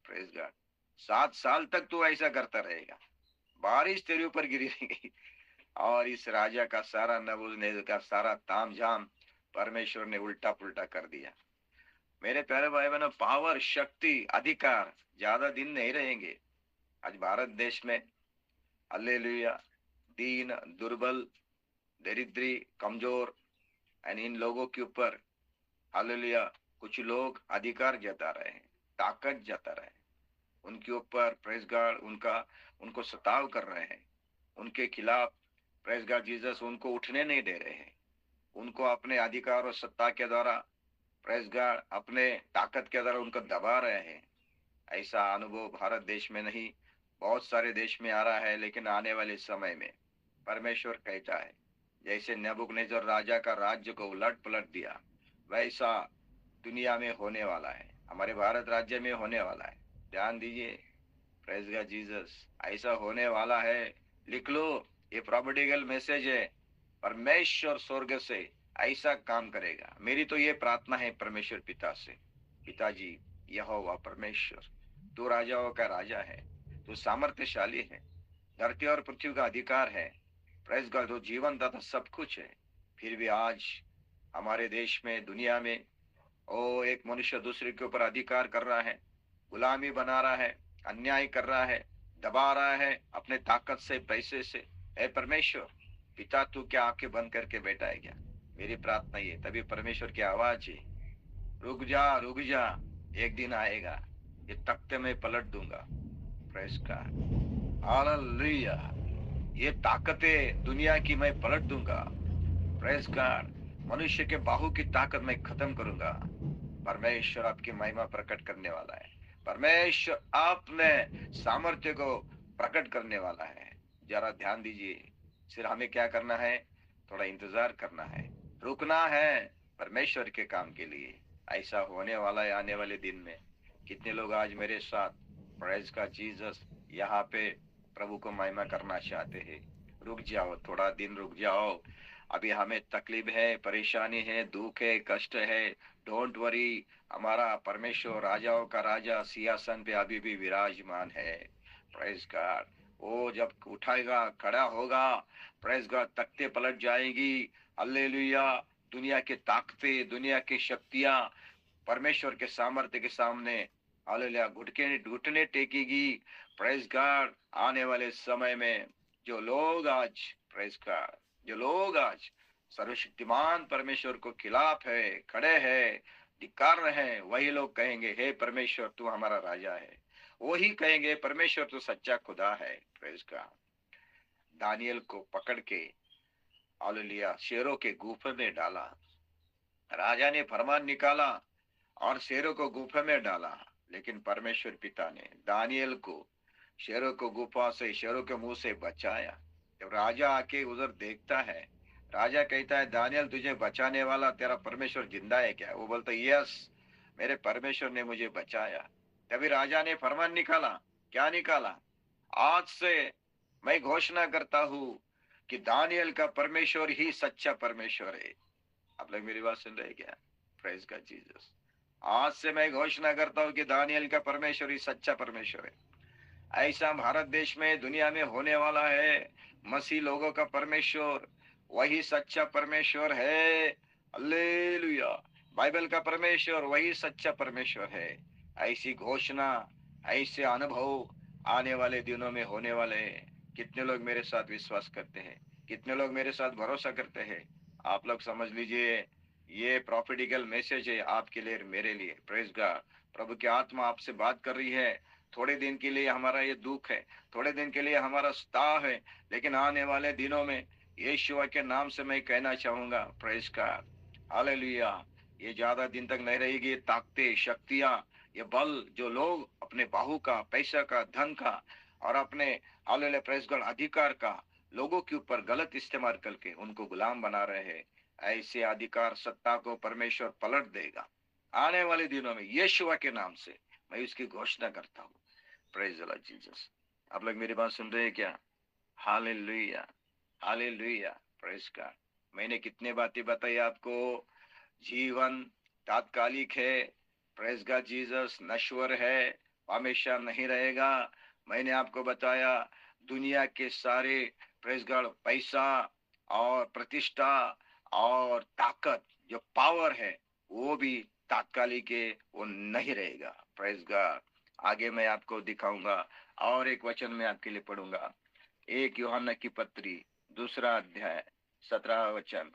प्रेज गॉड। 7 साल तक तू ऐसा करता रहेगा, बारिश तेरे ऊपर गिरी रहेगी। और इस राजा का सारा नबूजनेजर का सारा तामझाम परमेश्वर ने उल्टा पुल्टा कर दिया। मेरे प्यारे भाई बहनों, पावर, शक्ति, अधिकार ज्यादा दिन नहीं रहेंगे। आज भारत देश में हालेलुया दीन, दुर्बल, दरिद्री, कमजोर एंड इन लोगों के ऊपर हालेलुया कुछ लोग अधिकार जता रहे हैं, ताकत जता रहे हैं, उनके ऊपर प्रेज गॉड उनको सताव कर रहे हैं, उनके खिलाफ प्रेज गॉड जीसस उनको उठने नहीं दे रहे हैं, उनको अपने अधिकार और सत्ता के द्वारा प्रेज गॉड अपने ताकत के द्वारा उनको दबा रहे हैं। ऐसा अनुभव भारत देश में नहीं, बहुत सारे देश में आ रहा है। लेकिन आने वाले समय में परमेश्वर कहता है, जैसे नेबूकदनेस्सर राजा का राज्य को उलट पलट दिया, वैसा दुनिया में होने वाला है, हमारे भारत राज्य में होने वाला है। ध्यान दीजिए, प्रेज गॉड जीसस, ऐसा होने वाला है। लिख लो, ये प्रॉफिटिकल मैसेज है। परमेश्वर स्वर्ग से ऐसा काम करेगा। मेरी तो ये प्रार्थना है परमेश्वर पिता से, पिताजी यहोवा परमेश्वर, तू राजाओं का राजा है, तू सामर्थ्यशाली है, धरती और पृथ्वी का अधिकार है, प्रेज गॉड, तो जीवन तथा सब कुछ है। फिर भी आज हमारे देश में, दुनिया में एक मनुष्य दूसरे के ऊपर अधिकार कर रहा है, गुलामी बना रहा है, अन्याय कर रहा है, दबा रहा है अपने ताकत से, पैसे से। ऐ परमेश्वर पिता, तू क्या आंखें बंद करके बैठा है क्या? मेरी प्रार्थना ये, तभी परमेश्वर की आवाज है, रुक जा रुक जा, एक दिन आएगा ये तख्ते में पलट दूंगा। प्रेज गॉड, हालेलुया, ये ताकतें दुनिया की मैं पलट दूंगा। प्रेज गॉड, मनुष्य के बाहु की ताकत मैं खत्म करूंगा। परमेश्वर आपकी महिमा प्रकट करने वाला है, परमेश्वर आपने सामर्थ्य को प्रकट करने वाला है। जरा ध्यान दीजिए, सिर्फ हमें क्या करना है? थोड़ा इंतजार करना है, रुकना है परमेश्वर के काम के लिए। ऐसा होने वाला है आने वाले दिन में। कितने लोग आज मेरे साथ प्रेज का जीसस यहाँ पे प्रभु को महिमा करना चाहते हैं? रुक जाओ, थोड़ा दिन रुक जाओ। अभी हमें तकलीफ है, परेशानी है, दुख है, कष्ट है। डोंट वरी, हमारा परमेश्वर राजाओं का राजा सिंहासन पे अभी भी विराजमान है। प्रेज गॉड, वो जब उठाएगा, खड़ा होगा, प्रेज गॉड, तख्ते पलट जाएगी। हालेलुया, दुनिया के ताकतें, दुनिया की शक्तियां परमेश्वर के सामर्थ्य के सामने हालेलुया घुटने टेकेगी। प्रेज गॉड, आने वाले समय में जो लोग आज प्रेज गॉड, जो लोग आज सर्वशक्तिमान परमेश्वर को खिलाफ है, खड़े हैं, धिक्कार रहे हैं, वही लोग कहेंगे, हे परमेश्वर तू हमारा राजा है। वही कहेंगे, परमेश्वर तू सच्चा खुदा है। प्रेज गॉड, दानियल को पकड़ के हालेलुया शेरों के गुफे में डाला, राजा ने फरमान निकाला और शेरों को गुफे में डाला। लेकिन परमेश्वर पिता ने दानियल को शेरों को गुफा से, शेरों के मुंह से बचाया। जब राजा आके उधर देखता है, राजा कहता है, दानियल तुझे बचाने वाला तेरा परमेश्वर जिंदा है क्या? वो बोलता है, यस, मेरे परमेश्वर ने मुझे बचाया। तभी राजा ने फरमान निकाला। क्या निकाला? आज से मैं घोषणा करता हूं कि दानियल का परमेश्वर ही सच्चा परमेश्वर है। आप लोग मेरी बात सुन रहे क्या? प्रेज गॉड जीसस, आज से मैं घोषणा करता हूं कि दानियल का परमेश्वर ही सच्चा परमेश्वर है। ऐसा भारत देश में, दुनिया में होने वाला है। मसीह लोगों का परमेश्वर वही सच्चा परमेश्वर है। हालेलुया, बाइबल का परमेश्वर वही सच्चा परमेश्वर है। ऐसी घोषणा, ऐसे अनुभव आने वाले दिनों में होने वाले हैं। कितने लोग मेरे साथ विश्वास करते हैं? कितने लोग मेरे साथ भरोसा करते हैं? आप लोग समझ लीजिए, ये प्रॉफिटिकल मैसेज है आपके लिए, मेरे लिए। प्रेज गॉड, प्रभु की आत्मा आपसे बात कर रही है। थोड़े दिन के लिए हमारा ये दुख है, थोड़े दिन के लिए हमारा स्ताव है, लेकिन आने वाले दिनों में यीशु के नाम से मैं कहना चाहूंगा, प्रेज गॉड, हालेलुया, ये ज्यादा दिन तक नहीं रहेगी। ये ताकतें, शक्तियां, ये बल जो लोग अपने बाहु का, पैसा का, धन का और अपने हालेलुया प्रेस गॉड अधिकार का लोगों के ऊपर गलत इस्तेमाल करके उनको गुलाम बना रहे हैं, ऐसे अधिकार सत्ता को परमेश्वर पलट देगा आने वाले दिनों में यीशुआ के नाम से। मैं उसकी घोषणा करता हूँ। Praise the Lord Jesus. आप लोग मेरी बात सुन रहे हैं क्या? Hallelujah, hallelujah, praise God. मैंने कितने बातें बताई आपको। जीवन तात्कालिक है, प्रेज गॉड जीसस, नश्वर है, हमेशा नहीं रहेगा। मैंने आपको बताया दुनिया के सारे प्रेज गॉड पैसा और प्रतिष्ठा और ताकत जो पावर है वो भी तात्कालिक है, वो नहीं रहेगा। Praise God. आगे मैं आपको दिखाऊंगा और एक वचन मैं आपके लिए पढ़ूंगा। 1 यूहन्ना की पत्री 2 अध्याय 17 वचन।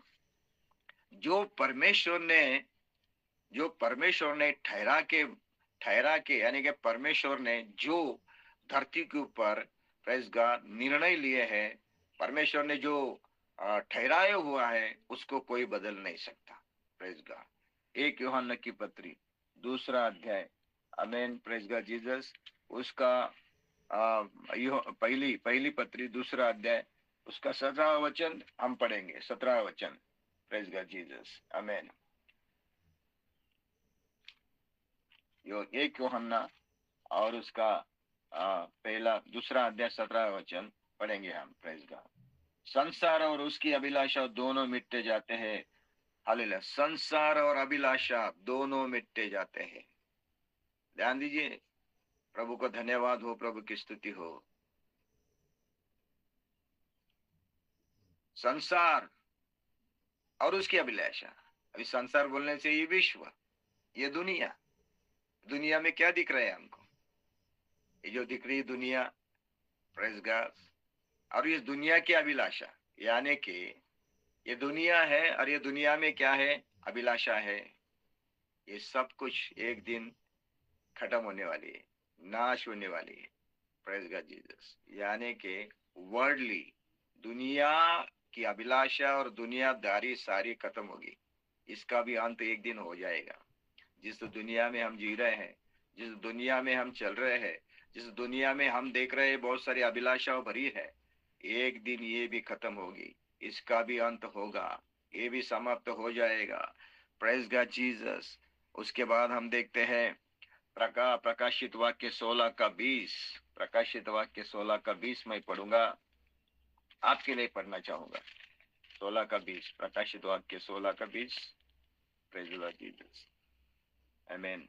जो परमेश्वर ने ठहरा के यानी कि परमेश्वर ने जो धरती के ऊपर प्रेज गॉड निर्णय लिए हैं, परमेश्वर ने जो ठहराया हुआ है उसको कोई बदल नहीं सकता। Praise God. 1 यूहन्ना की पत्री 2 अध्याय, आमेन, प्रेज गॉड जीसस। उसका पहली पत्री 2 अध्याय उसका 17 वचन हम पढ़ेंगे। 17 वचन, प्रेज गॉड जीसस, आमेन। 1 यूहन्ना और उसका दूसरा अध्याय 17 वचन पढ़ेंगे हम। Praise God. संसार और उसकी अभिलाषा दोनों मिटते जाते हैं। हालेलुया। संसार और अभिलाषा दोनों मिटते जाते हैं। ध्यान दीजिए। प्रभु को धन्यवाद हो, प्रभु की स्तुति हो। संसार और उसकी अभिलाषा। अभी संसार बोलने से ये विश्व, ये दुनिया में क्या दिख रहा है हमको? ये जो दिख रही दुनिया, प्रेज गॉड, और इस दुनिया की अभिलाषा, यानी कि ये दुनिया है और ये दुनिया में क्या है? अभिलाषा है। ये सब कुछ एक दिन खत्म होने वाली है, नाश होने वाली है। Praise God Jesus. यानी कि वर्ल्डली दुनिया की अभिलाषा और दुनियादारी सारी खत्म होगी। इसका भी अंत एक दिन हो जाएगा। जिस दुनिया में हम जी रहे हैं, जिस दुनिया में हम चल रहे हैं, जिस दुनिया में हम देख रहे हैं बहुत सारी अभिलाषाओं भरी है, एक दिन ये भी खत्म होगी। इसका भी अंत होगा, ये भी समाप्त हो जाएगा। Praise God Jesus. उसके बाद हम देखते हैं प्रकाशित वाक्य 16 का 20। प्रकाशित वाक्य 16 का 20 मैं पढ़ूंगा, आपके लिए पढ़ना चाहूंगा। 16 का 20, प्रकाशित वाक्य 16 का 20। प्रेज द लॉर्ड जीसस, आमीन।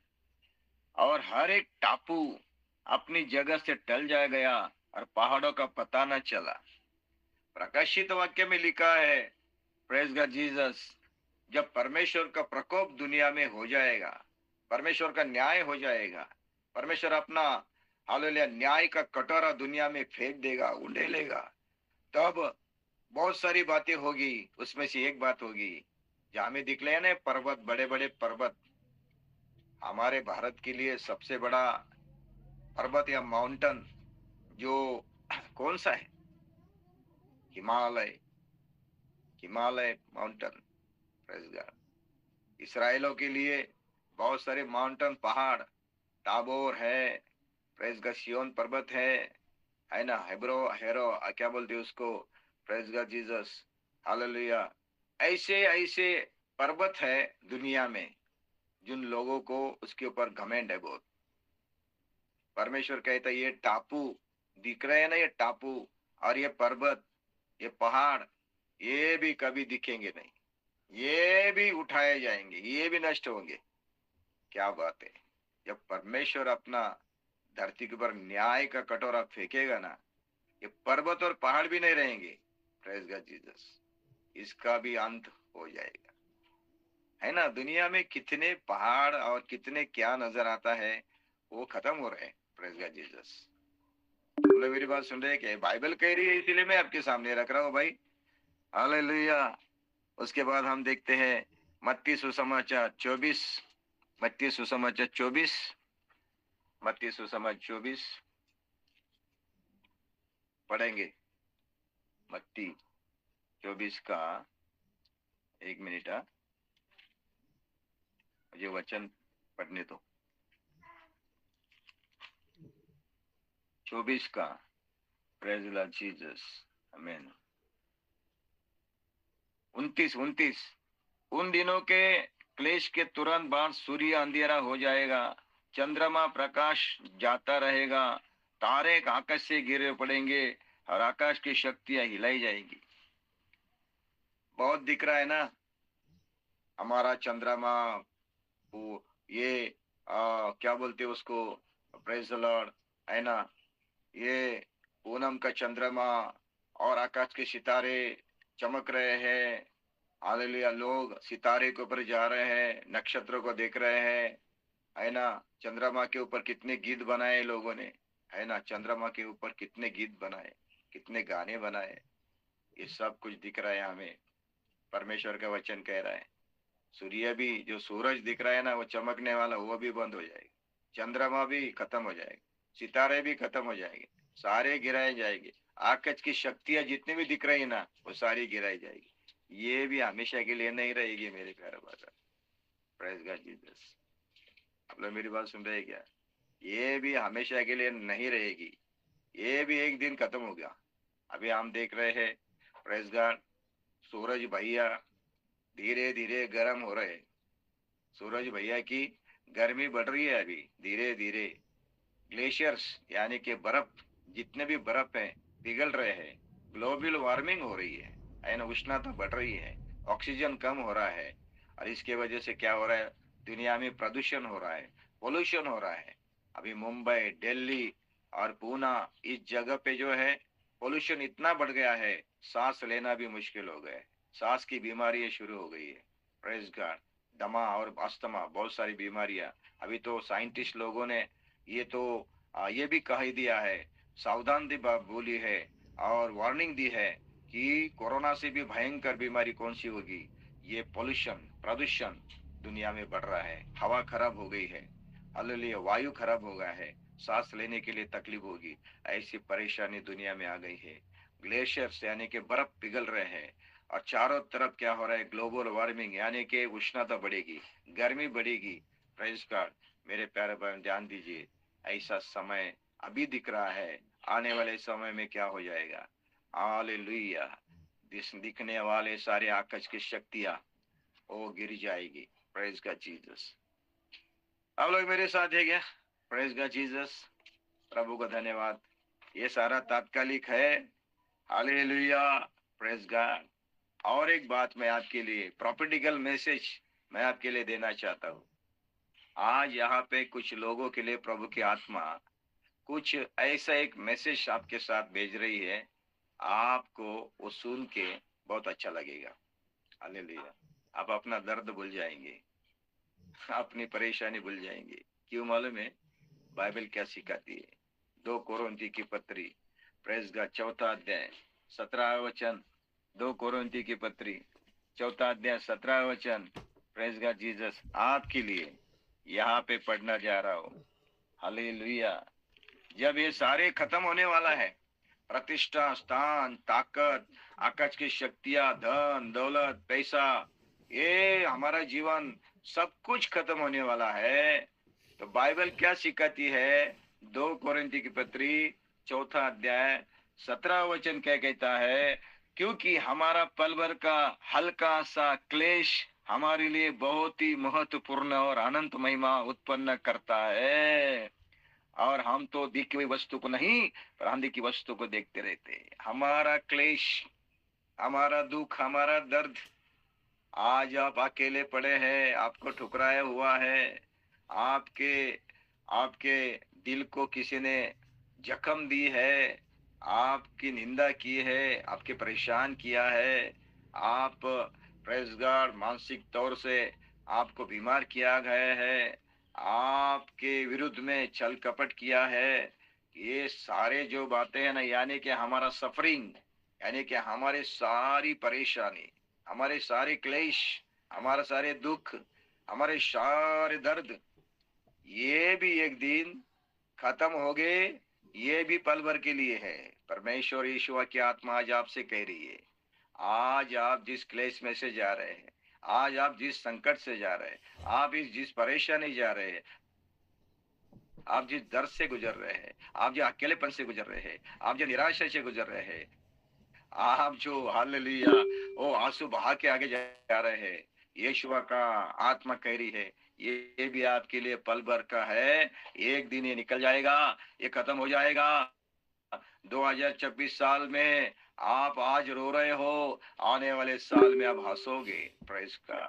और हर एक टापू अपनी जगह से टल जा गया और पहाड़ों का पता न चला। प्रकाशित वाक्य में लिखा है, प्रेज गॉड जीसस, जब परमेश्वर का प्रकोप दुनिया में हो जाएगा, परमेश्वर का न्याय हो जाएगा, परमेश्वर अपना हालेलुया न्याय का कटोरा दुनिया में फेंक देगा, उंडेलेगा, तब बहुत सारी बातें होगी। उसमें से एक बात होगी जो हमें दिखले ना, पर्वत, बड़े बड़े पर्वत। हमारे भारत के लिए सबसे बड़ा पर्वत या माउंटेन जो कौन सा है? हिमालय माउंटेन। Praise God. इसराइलों के लिए बहुत सारे माउंटेन, पहाड़, ताबोर है, प्रेज गॉड, सिय्योन पर्वत है ना, हेरो क्या बोलते हैं उसको, प्रेज गॉड जीसस, हालेलुया। ऐसे ऐसे पर्वत है दुनिया में जिन लोगों को उसके ऊपर घमंड है बहुत। परमेश्वर कहता है ये टापू दिख रहे हैं ना, ये टापू और ये पर्वत, ये पहाड़, ये भी कभी दिखेंगे नहीं, ये भी उठाए जाएंगे, ये भी नष्ट होंगे। क्या बात है! जब परमेश्वर अपना धरती के ऊपर न्याय का कटोरा फेंकेगा ना, ये पर्वत और पहाड़ भी नहीं रहेंगे। Praise God Jesus. इसका भी अंत हो जाएगा, है ना। दुनिया में कितने पहाड़ और कितने क्या नजर आता है, वो खत्म हो रहे हैं। Praise God Jesus. बोले मेरी बात सुन रहे हैं क्या? बाइबल कह रही है, इसीलिए मैं आपके सामने रख रहा हूँ भाई। हालेलुया। उसके बाद हम देखते हैं मत्ती सुसमाचार 24, मत्ती सुसमाचार 24, मत्ती सुसमाचार 24 पढ़ेंगे। मत्ती 24 का, एक मिनट, मुझे वचन पढ़ने दो। 24 का। Praise the Lord Jesus. आमीन। 29। उन दिनों के क्लेश के तुरंत बाद सूर्य अंधेरा हो जाएगा, चंद्रमा प्रकाश जाता रहेगा, तारे आकाश से गिरे पड़ेंगे और आकाश की शक्तियां हिलाई जाएगी। बहुत दिख रहा है ना हमारा चंद्रमा, वो ये क्या बोलते हैं उसको, प्रेज द लॉर्ड, है ना, ये पूनम का चंद्रमा और आकाश के सितारे चमक रहे हैं। हालेलुया। लोग सितारे के ऊपर जा रहे हैं, नक्षत्रों को देख रहे हैं, है ना। चंद्रमा के ऊपर कितने गीत बनाए लोगों ने, है ना। चंद्रमा के ऊपर कितने गीत बनाए, कितने गाने बनाए, ये सब कुछ दिख रहा है हमें। परमेश्वर का वचन कह रहा है सूर्य भी, जो सूरज दिख रहा है ना वो चमकने वाला, वो भी बंद हो जाएगा, चंद्रमा भी खत्म हो जाएगा, सितारे भी खत्म हो जाएंगे, सारे गिराए जाएंगे, आकाश की शक्तियां जितनी भी दिख रही है ना वो सारी गिराई जाएगी। ये भी हमेशा के लिए नहीं रहेगी मेरे प्यारे भाई। Praise God Jesus. आप लोग मेरी बात सुन रहे हैं क्या? ये भी हमेशा के लिए नहीं रहेगी, ये भी एक दिन खत्म हो गया। अभी हम देख रहे हैं प्रेज गॉड, सूरज भैया धीरे धीरे गर्म हो रहे हैं। सूरज भैया की गर्मी बढ़ रही है अभी धीरे धीरे। ग्लेशियर्स यानी कि बर्फ, जितने भी बर्फ है पिघल रहे हैं। ग्लोबल वार्मिंग हो रही है ना, उष्णता बढ़ रही है, ऑक्सीजन कम हो रहा है, और इसके वजह से क्या हो रहा है, दुनिया में प्रदूषण हो रहा है, पोल्यूशन हो रहा है। अभी मुंबई, दिल्ली और पूना, इस जगह पे जो है पोल्यूशन इतना बढ़ गया है, सांस लेना भी मुश्किल हो गया है, सांस की बीमारियां शुरू हो गई है। Praise God. दमा और अस्थमा, बहुत सारी बीमारियां। अभी तो साइंटिस्ट लोगों ने ये तो ये भी कह ही दिया है, सावधान बोली है और वार्निंग दी है कि कोरोना से भी भयंकर बीमारी कौन सी होगी, ये पोल्यूशन, प्रदूषण दुनिया में बढ़ रहा है। हवा खराब हो गई है, हालेलुया, वायु खराब हो गया है, सांस लेने के लिए तकलीफ होगी, ऐसी परेशानी दुनिया में आ गई है। ग्लेशियर्स यानी कि बर्फ पिघल रहे हैं, और चारों तरफ क्या हो रहा है, ग्लोबल वार्मिंग यानी कि उष्णता बढ़ेगी, गर्मी बढ़ेगी। Praise God. मेरे प्यारे बहन ध्यान दीजिए, ऐसा समय अभी दिख रहा है, आने वाले समय में क्या हो जाएगा। हालेलुया। दिखने वाले सारे आकाश की शक्तियां वो गिर जाएगी। Praise God Jesus. आप लोग मेरे साथ है क्या? Praise God Jesus. प्रभु का धन्यवाद। ये सारा तात्कालिक है। हालेलुया। Praise God. और एक बात मैं आपके लिए, प्रॉपर्टिकल मैसेज मैं आपके लिए देना चाहता हूँ। आज यहाँ पे कुछ लोगों के लिए प्रभु की आत्मा कुछ ऐसा एक मैसेज आपके साथ भेज रही है, आपको वो सुन के बहुत अच्छा लगेगा। हालेलुया। आप अपना दर्द भूल जाएंगे, अपनी परेशानी भूल जाएंगे। क्यों मालूम है? बाइबल क्या सिखाती है? 2 कोरिन्थी की पत्री, प्रेज गॉड, 4 अध्याय 17 वचन। 2 कोरिन्थी की पत्री 4 अध्याय 17 वचन। Praise God Jesus. आपके लिए यहाँ पे पढ़ना जा रहा हूँ। हालेलुया। जब ये सारे खत्म होने वाला है, प्रतिष्ठा, स्थान, ताकत, आकाश की शक्तियां, धन दौलत, पैसा, ये हमारा जीवन सब कुछ खत्म होने वाला है, तो बाइबल क्या सिखाती है? 2 कोरिन्थी की पत्री 4 अध्याय 17 वचन क्या कहता है? क्योंकि हमारा पल भर का हल्का सा क्लेश हमारे लिए बहुत ही महत्वपूर्ण और अनंत महिमा उत्पन्न करता है, और हम तो दिखी हुई वस्तु को नहीं पर अनदेखी वस्तु को देखते रहते हैं। हमारा क्लेश, हमारा दुख, हमारा दर्द, आज आप अकेले पड़े हैं, आपको ठुकराया हुआ है, आपके आपके दिल को किसी ने जख्म दी है, आपकी निंदा की है, आपके परेशान किया है, आप प्रेज गॉड मानसिक तौर से आपको बीमार किया गया है, आपके विरुद्ध में छल कपट किया है। ये सारे जो बातें हैं ना, यानी कि हमारा सफरिंग, यानी कि हमारे सारी परेशानी, हमारे सारे क्लेश, हमारे सारे दुख, हमारे सारे दर्द, ये भी एक दिन खत्म हो गए। ये भी पल भर के लिए है। परमेश्वर यीशु की आत्मा आज आपसे कह रही है, आज आप जिस क्लेश में से जा रहे हैं, आज आप जिस संकट से जा रहे हैं, आप जिस परेशानी जा रहे हैं, आप जिस दर्द से गुजर रहे हैं, आप जो अकेलेपन से गुजर रहे हैं, आप जो निराशा से गुजर रहे हैं, आप जो हालेलुया ओ आंसू बहा के आगे जा रहे हैं, यीशुआ का आत्मा कह रही है ये भी आपके लिए पल भर का है। एक दिन ये निकल जाएगा, ये खत्म हो जाएगा। 2026 साल में आप आज रो रहे हो, आने वाले साल में आप हंसोगे। प्रेज का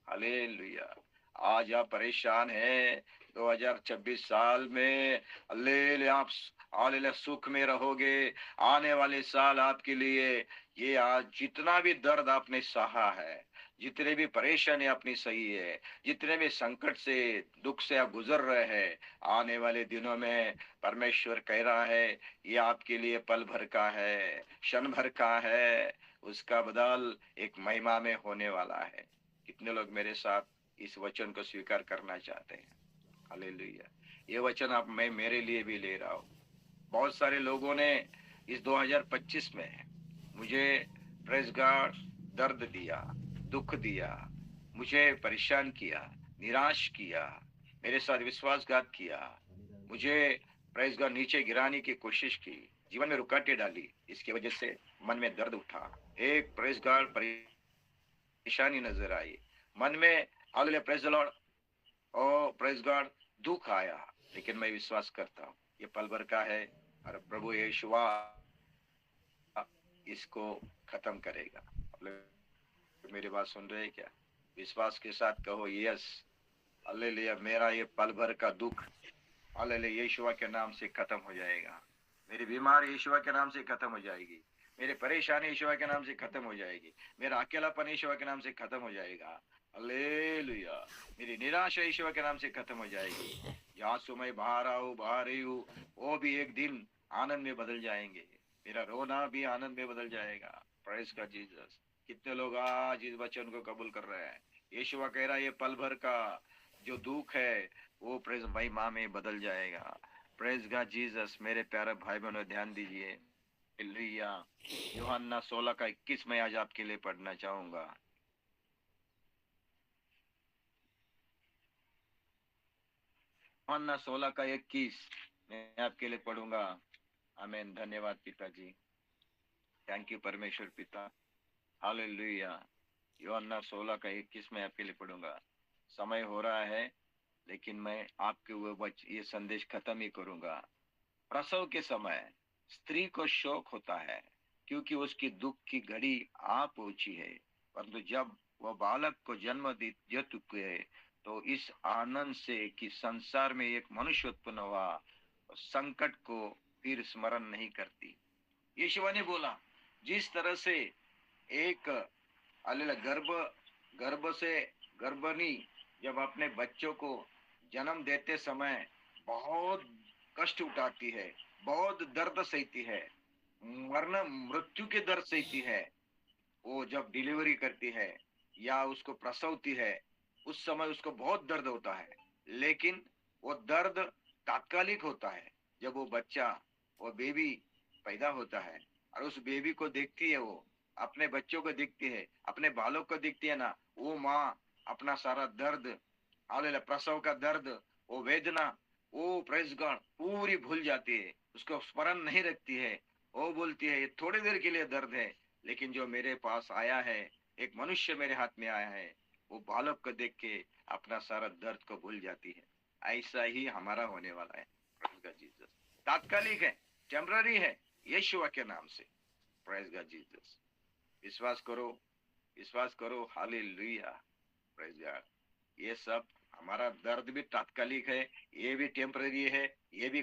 हालेलुया। आज आप परेशान हैं, 2026 साल में हालेलुया आप हालेलुया सुख में रहोगे। आने वाले साल आपके लिए ये आज जितना भी दर्द आपने सहा है, जितने भी परेशानी अपनी सही है, जितने भी संकट से दुख से आप गुजर रहे हैं, आने वाले दिनों में परमेश्वर कह रहा है ये आपके लिए पल भर का है, क्षण भर का है। उसका बदल एक महिमा में होने वाला है। कितने लोग मेरे साथ इस वचन को स्वीकार करना चाहते हैं? हालेलुया। ये वचन आप मैं मेरे लिए भी ले रहा हूँ। बहुत सारे लोगों ने इस 2025 में मुझे प्रेज गॉड दर्द दिया, दुख दिया, मुझे परेशान किया, निराश किया, मेरे साथ विश्वासघात किया, मुझे प्रेज गॉड नीचे गिराने की कोशिश की, जीवन में रुकावटें डाली। इसकी वजह से मन में दर्द उठा, एक प्रेज गॉड परेशानी नजर आई मन में। Hallelujah praise the Lord. Oh praise God दुख आया, लेकिन मैं विश्वास करता हूँ ये पल भर का है और प्रभु यीशुआ इसको खत्म करेगा। मेरी बात सुन रहे हैं क्या? विश्वास के साथ कहो यस। हालेलुया। मेरा ये पल भर का दुख हालेलुया यीशुआ के नाम से खत्म हो जाएगा। मेरी बीमारी यीशुआ के नाम से खत्म हो जाएगी। मेरी परेशानी यीशुआ के नाम से खत्म हो जाएगी। मेरा अकेलापन यीशुआ के नाम से खत्म हो जाएगा। हालेलुया। मेरी निराशा यीशुआ के नाम से खत्म हो जाएगी। जहाँ से मैं बाहर आऊँ बाहर ही हूँ, वो भी एक दिन आनंद में बदल जाएंगे। मेरा रोना भी आनंद में बदल जाएगा। प्रेज का जीसस। कितने लोग आज इस वचन को कबूल कर रहे हैं? यीशुआ कह रहा है ये पल भर का जो दुख है वो प्रेज महिमा में बदल जाएगा। Praise God Jesus. मेरे प्यारे भाई बहनों ध्यान दीजिए। हालेलुया। यूहन्ना 16 का 21 मैं आज आपके लिए पढ़ना चाहूंगा। यूहन्ना 16 का 21 मैं आपके लिए पढ़ूंगा। आमीन। धन्यवाद पिताजी। थैंक यू परमेश्वर पिता। हालेलुया। यूहन्ना 16 का 21 मैं आपके लिए पढ़ूंगा। समय हो रहा है लेकिन मैं आपके वो ये संदेश खत्म ही करूंगा। प्रसव के समय स्त्री को शोक होता है क्योंकि उसकी दुख की घड़ी आ पहुंची है, परंतु जब वह बालक को जन्म दे चुके है तो इस आनंद से कि संसार में एक मनुष्य उत्पन्न हुआ, संकट को फिर स्मरण नहीं करती। यीशु ने बोला जिस तरह से एक गर्भ से गर्भणी जब अपने बच्चों को जन्म देते समय बहुत कष्ट उठाती है, बहुत दर्द सहती है, मरना मृत्यु के दर्द सहती है, वो जब डिलीवरी करती है या उसको प्रसवती है उस समय उसको बहुत दर्द होता है, लेकिन वो दर्द तात्कालिक होता है। जब वो बच्चा वो बेबी पैदा होता है और उस बेबी को देखती है, वो अपने बच्चों को देखती है, अपने बालों को देखती है ना, वो माँ अपना सारा दर्द हालेलुया प्रसव का दर्द, वो वेदना, वो प्रेज गॉड पूरी भूल जाती है, उसको स्मरण नहीं रखती है। वो बोलती है ये थोड़ी देर के लिए दर्द है, लेकिन जो मेरे पास आया है, एक मनुष्य मेरे हाथ में आया है, वो बालक को देख के अपना सारा दर्द को भूल जाती है। ऐसा ही हमारा होने वाला है। Praise God Jesus. तात्कालिक है, टेम्पररी है, यीशुआ के नाम से। Praise God Jesus. विश्वास करो, विश्वास करो। हालेलुया। Praise God. ये सब हमारा दर्द भी तात्कालिक है, ये भी टेम्पररी है, ये भी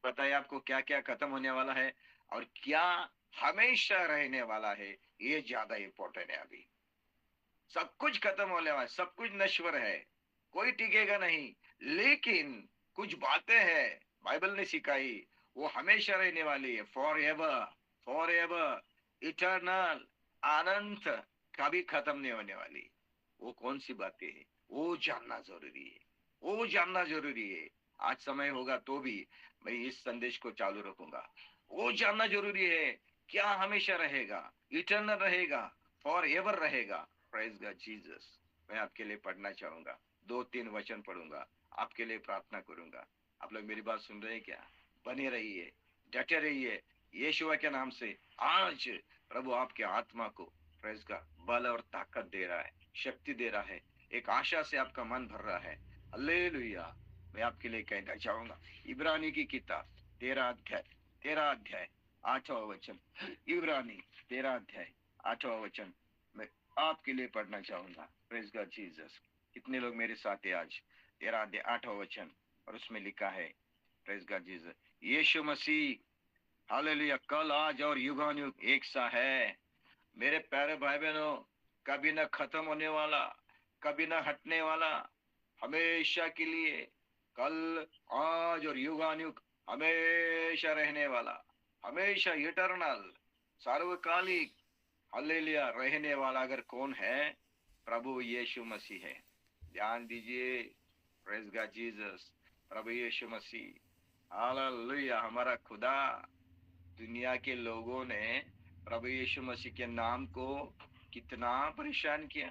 पता है आपको क्या क्या खत्म होने वाला है और क्या हमेशा रहने वाला है, ये ज्यादा इंपॉर्टेंट है। अभी सब कुछ खत्म होने वाला है, सब कुछ नश्वर है, कोई टिकेगा नहीं, लेकिन कुछ बातें हैं बाइबल ने सिखाई, वो हमेशा रहने वाली है। फॉर एवर इटर्नल, अनंत, कभी खत्म नहीं होने वाली। वो कौन सी बातें हैं वो जानना जरूरी है, वो जानना जरूरी है। आज समय होगा तो भी मैं इस संदेश को चालू रखूंगा। वो जानना जरूरी है क्या हमेशा रहेगा, इटर्नल रहेगा, फॉर एवर रहेगा। Praise God Jesus. मैं आपके लिए पढ़ना चाहूंगा, 2-3 वचन पढ़ूंगा, आपके लिए प्रार्थना करूंगा। आप लोग मेरी बात सुन रहे हैं क्या? बने रहिए, डटे रहिए। यीशु के नाम से आज प्रभु आपके आत्मा को प्रेज का बल और ताकत दे रहा है, शक्ति दे रहा है, एक आशा से आपका मन भर रहा है। हालेलुया। मैं आपके लिए कहना चाहूंगा, इब्रानी की किताब 13 अध्याय 8वां वचन। इब्रानी 13 अध्याय 8वां वचन मैं आपके लिए पढ़ना चाहूंगा। Praise God Jesus. कितने लोग मेरे साथ है आज? 13 अध्याय 8वां वचन, और उसमें लिखा है प्रेज गॉड जीसस, यीशु मसीह हालेलुया कल आज और युगानुयुग एक सा है। मेरे प्यारे भाई बहनों, कभी न खत्म होने वाला, कभी न हटने वाला, हमेशा के लिए, कल आज और युगानुयुग हमेशा रहने वाला, हमेशा इटर्नल, सार्वकालिक हालेलुया रहने वाला अगर कौन है? प्रभु यीशु मसीह है। ध्यान दीजिए, प्रेज गॉड जीसस, प्रभु यीशु मसीह हालेलुया। हमारा खुदा, दुनिया के लोगों ने प्रभु यीशु मसीह के नाम को कितना परेशान किया,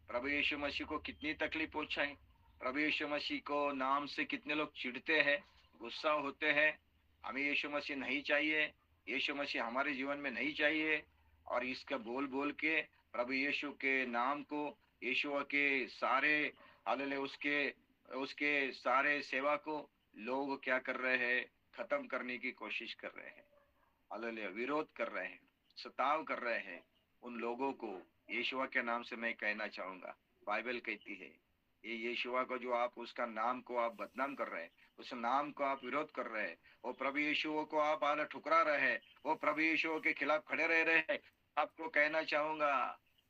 प्रभु यीशु मसीह को कितनी तकलीफ पहुंचाई, प्रभु यीशु मसीह को नाम से कितने लोग चिढ़ते हैं, गुस्सा होते हैं। हमें यीशु मसीह नहीं चाहिए, यीशु मसीह हमारे जीवन में नहीं चाहिए। और इसका बोल बोल के प्रभु यीशु के नाम को, यीशु के सारे हालेलुया उसके उसके सारे सेवा को लोग क्या कर रहे हैं? खत्म करने की कोशिश कर रहे हैं। हालेलुया विरोध कर रहे हैं, सताव कर रहे हैं। उन लोगों को यीशुआ के नाम से मैं कहना चाहूंगा, बाइबल कहती है ये यीशुआ को जो आप उसका नाम को आप बदनाम कर रहे हैं, उस नाम को आप विरोध कर रहे हैं, वो प्रभु यीशु को आप आला ठुकरा रहे हैं, वो प्रभु यीशु के खिलाफ खड़े रह रहे हैं। आपको कहना चाहूंगा,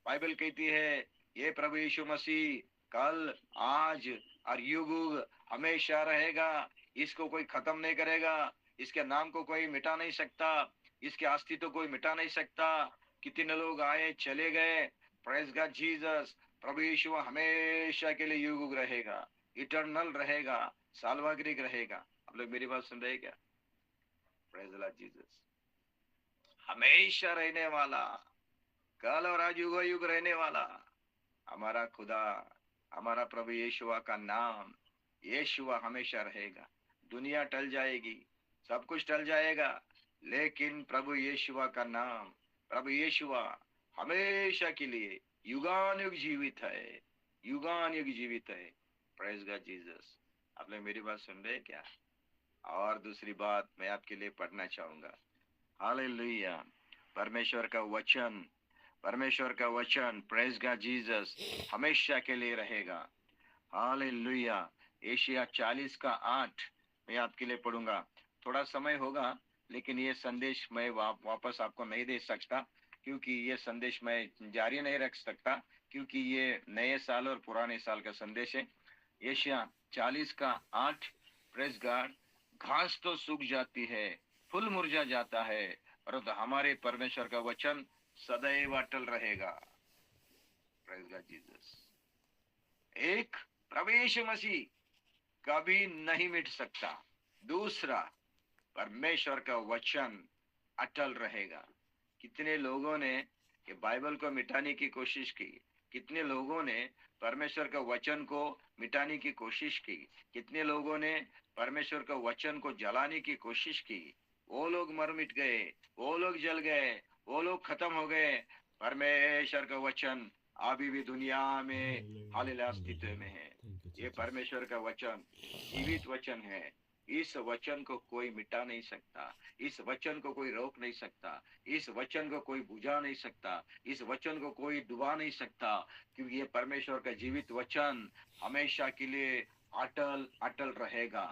बाइबल कहती है ये प्रभु यीशु मसीह कल आज और युग युग हमेशा रहेगा। इसको कोई खत्म नहीं करेगा, इसके नाम को कोई मिटा नहीं सकता, इसके अस्तित्व कोई मिटा नहीं सकता। कितने लोग आए चले गए, प्रेज गॉड जीसस। प्रभु यीशु हमेशा के लिए युग युग रहेगा, इटर्नल रहेगा, सार्वकालिक रहेगा। आप लोग मेरी बात सुन रहे हैं क्या? Praise the Lord Jesus. हमेशा रहने वाला, कल और आज युग युग रहने वाला हमारा खुदा, हमारा प्रभु यीशुआ का नाम, यीशुआ हमेशा रहेगा। दुनिया टल जाएगी, सब कुछ टल जाएगा, लेकिन प्रभु यीशुआ का नाम, प्रभु यीशुआ हमेशा के लिए युगानुयुग जीवित है, युगानुयुग जीवित है। Praise God Jesus. आप लोग मेरी बात सुन रहे हैं क्या? और दूसरी बात मैं आपके लिए पढ़ना चाहूंगा। हालेलुया। परमेश्वर का वचन, परमेश्वर का वचन प्रेज गॉड जीसस हमेशा के लिए रहेगा। हालेलुया। एशिया 40 का 8 मैं आपके लिए पढ़ूंगा। थोड़ा समय होगा, लेकिन ये संदेश मैं वापस आपको नहीं दे सकता, क्योंकि ये संदेश मैं जारी नहीं रख सकता, क्योंकि ये नए साल और पुराने साल का संदेश है। एशिया 40 का 8 प्रेज गॉड। घास तो सूख जाती है, फूल मुरझा जाता है, परंतु हमारे परमेश्वर का वचन सदैव अटल रहेगा। Praise God Jesus. एक, प्रभु यीशु मसीह कभी नहीं मिट सकता। दूसरा, परमेश्वर का वचन अटल रहेगा। कितने लोगों ने ये बाइबल को मिटाने की कोशिश की, कितने लोगों ने परमेश्वर का वचन को मिटाने की कोशिश की, कितने लोगों ने परमेश्वर का वचन को जलाने की कोशिश की। वो लोग मर मिट गए, वो लोग जल गए, वो लोग खत्म हो गए। परमेश्वर का वचन अभी भी दुनिया में हालेलुया अस्तित्व में है। ये परमेश्वर का वचन जीवित वचन है। इस वचन को कोई मिटा नहीं सकता, इस वचन को कोई रोक नहीं सकता, इस वचन को कोई बुझा नहीं सकता, इस वचन को कोई डुबा नहीं सकता, क्योंकि ये परमेश्वर का जीवित वचन हमेशा के लिए अटल अटल रहेगा।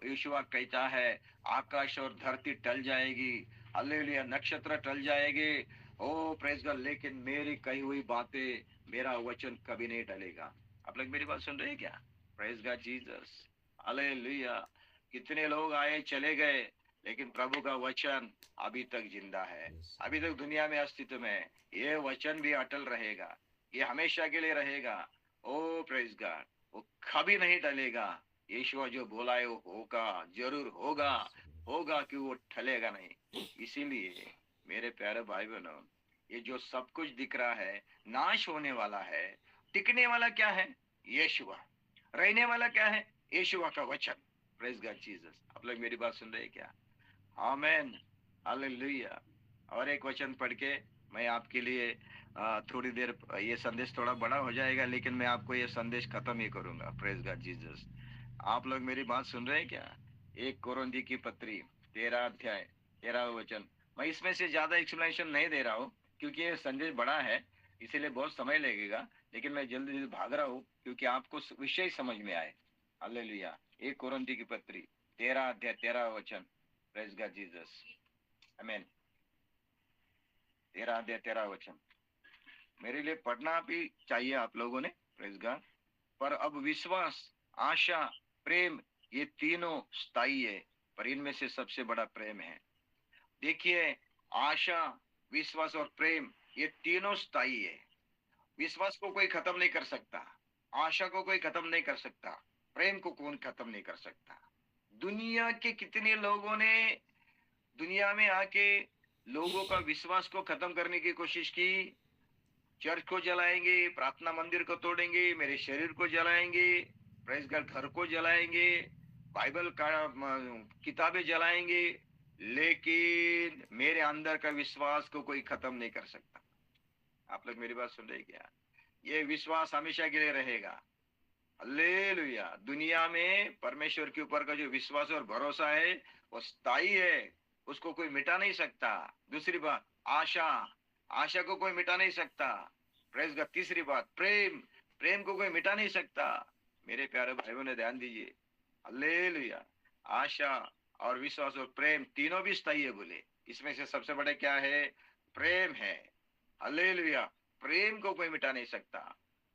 यीशुआ कहता है आकाश और धरती टल जाएगी, हालेलुया नक्षत्र टल जाएंगे, ओ प्रेज गॉड, लेकिन मेरी कही हुई बातें, मेरा वचन कभी नहीं टलेगा। आप लोग मेरी बात सुन रहे हैं क्या? Praise God Jesus. हालेलुया। कितने लोग आए चले गए, लेकिन प्रभु का वचन अभी तक जिंदा है, अभी तक दुनिया में अस्तित्व में है। ये वचन भी अटल रहेगा, ये हमेशा के लिए रहेगा। ओ प्रेज गॉड, वो कभी नहीं टलेगा। यीशु जो बोला है वो होगा, जरूर होगा, होगा कि वो टलेगा नहीं। इसीलिए मेरे प्यारे भाई बहनों, ये जो सब कुछ दिख रहा है नाश होने वाला है, टिकने वाला क्या है? यीशुआ। रहने वाला क्या है? यीशुआ का वचन। Praise God Jesus. आप लोग मेरी बात सुन रहे हैं क्या? आमेन, हालेलुया। और एक वचन पढ़ के मैं आपके लिए थोड़ी देर, ये संदेश थोड़ा बड़ा हो जाएगा लेकिन मैं आपको ये संदेश खत्म ही करूंगा। Praise God Jesus. आप लोग मेरी बात सुन रहे हैं क्या? 1 कोरिन्थी की पत्री 13 अध्याय 13 वचन। मैं इसमें से ज्यादा एक्सप्लेनेशन नहीं दे रहा हूँ क्योंकि ये संदेश बड़ा है, इसीलिए बहुत समय लगेगा, लेकिन मैं जल्दी जल्दी भाग रहा हूँ क्योंकि आपको विषय समझ में आए। हालेलुया। 1 कोरिन्थी की पत्री 13 अध्याय 13 वचन। Praise God Jesus. आमीन। 13 अध्याय 13 वचन मेरे लिए पढ़ना भी चाहिए आप लोगों ने। Praise God. पर अब विश्वास, आशा, प्रेम, ये तीनों स्थायी है, पर इनमें से सबसे बड़ा प्रेम है। देखिए, आशा, विश्वास और प्रेम ये तीनों स्थायी है। विश्वास को कोई खत्म नहीं कर सकता, आशा को कोई खत्म नहीं कर सकता, प्रेम को कौन खत्म नहीं कर सकता। दुनिया के कितने लोगों ने दुनिया में आके लोगों का विश्वास को खत्म करने की कोशिश की। चर्च को जलाएंगे, प्रार्थना मंदिर को तोड़ेंगे, मेरे शरीर को जलाएंगे, प्रेस गॉड घर को जलाएंगे, बाइबल का किताबें जलाएंगे, लेकिन मेरे अंदर का विश्वास को कोई खत्म नहीं कर सकता। आप लोग मेरी बात सुन रहे क्या? ये विश्वास हमेशा के लिए रहेगा। हालेलुया। दुनिया में परमेश्वर के ऊपर का जो विश्वास और भरोसा है वो स्थायी है, उसको कोई मिटा नहीं सकता। दूसरी बात, आशा, आशा को कोई मिटा नहीं सकता। Praise God. तीसरी बात, प्रेम, प्रेम को कोई मिटा नहीं सकता। मेरे प्यारे भाइयों ने ध्यान दीजिए। हालेलुया। आशा और विश्वास और प्रेम तीनों भी स्थायी है बोले। इसमें से सबसे बड़ा क्या है? प्रेम है। हालेलुया। प्रेम को कोई मिटा नहीं सकता।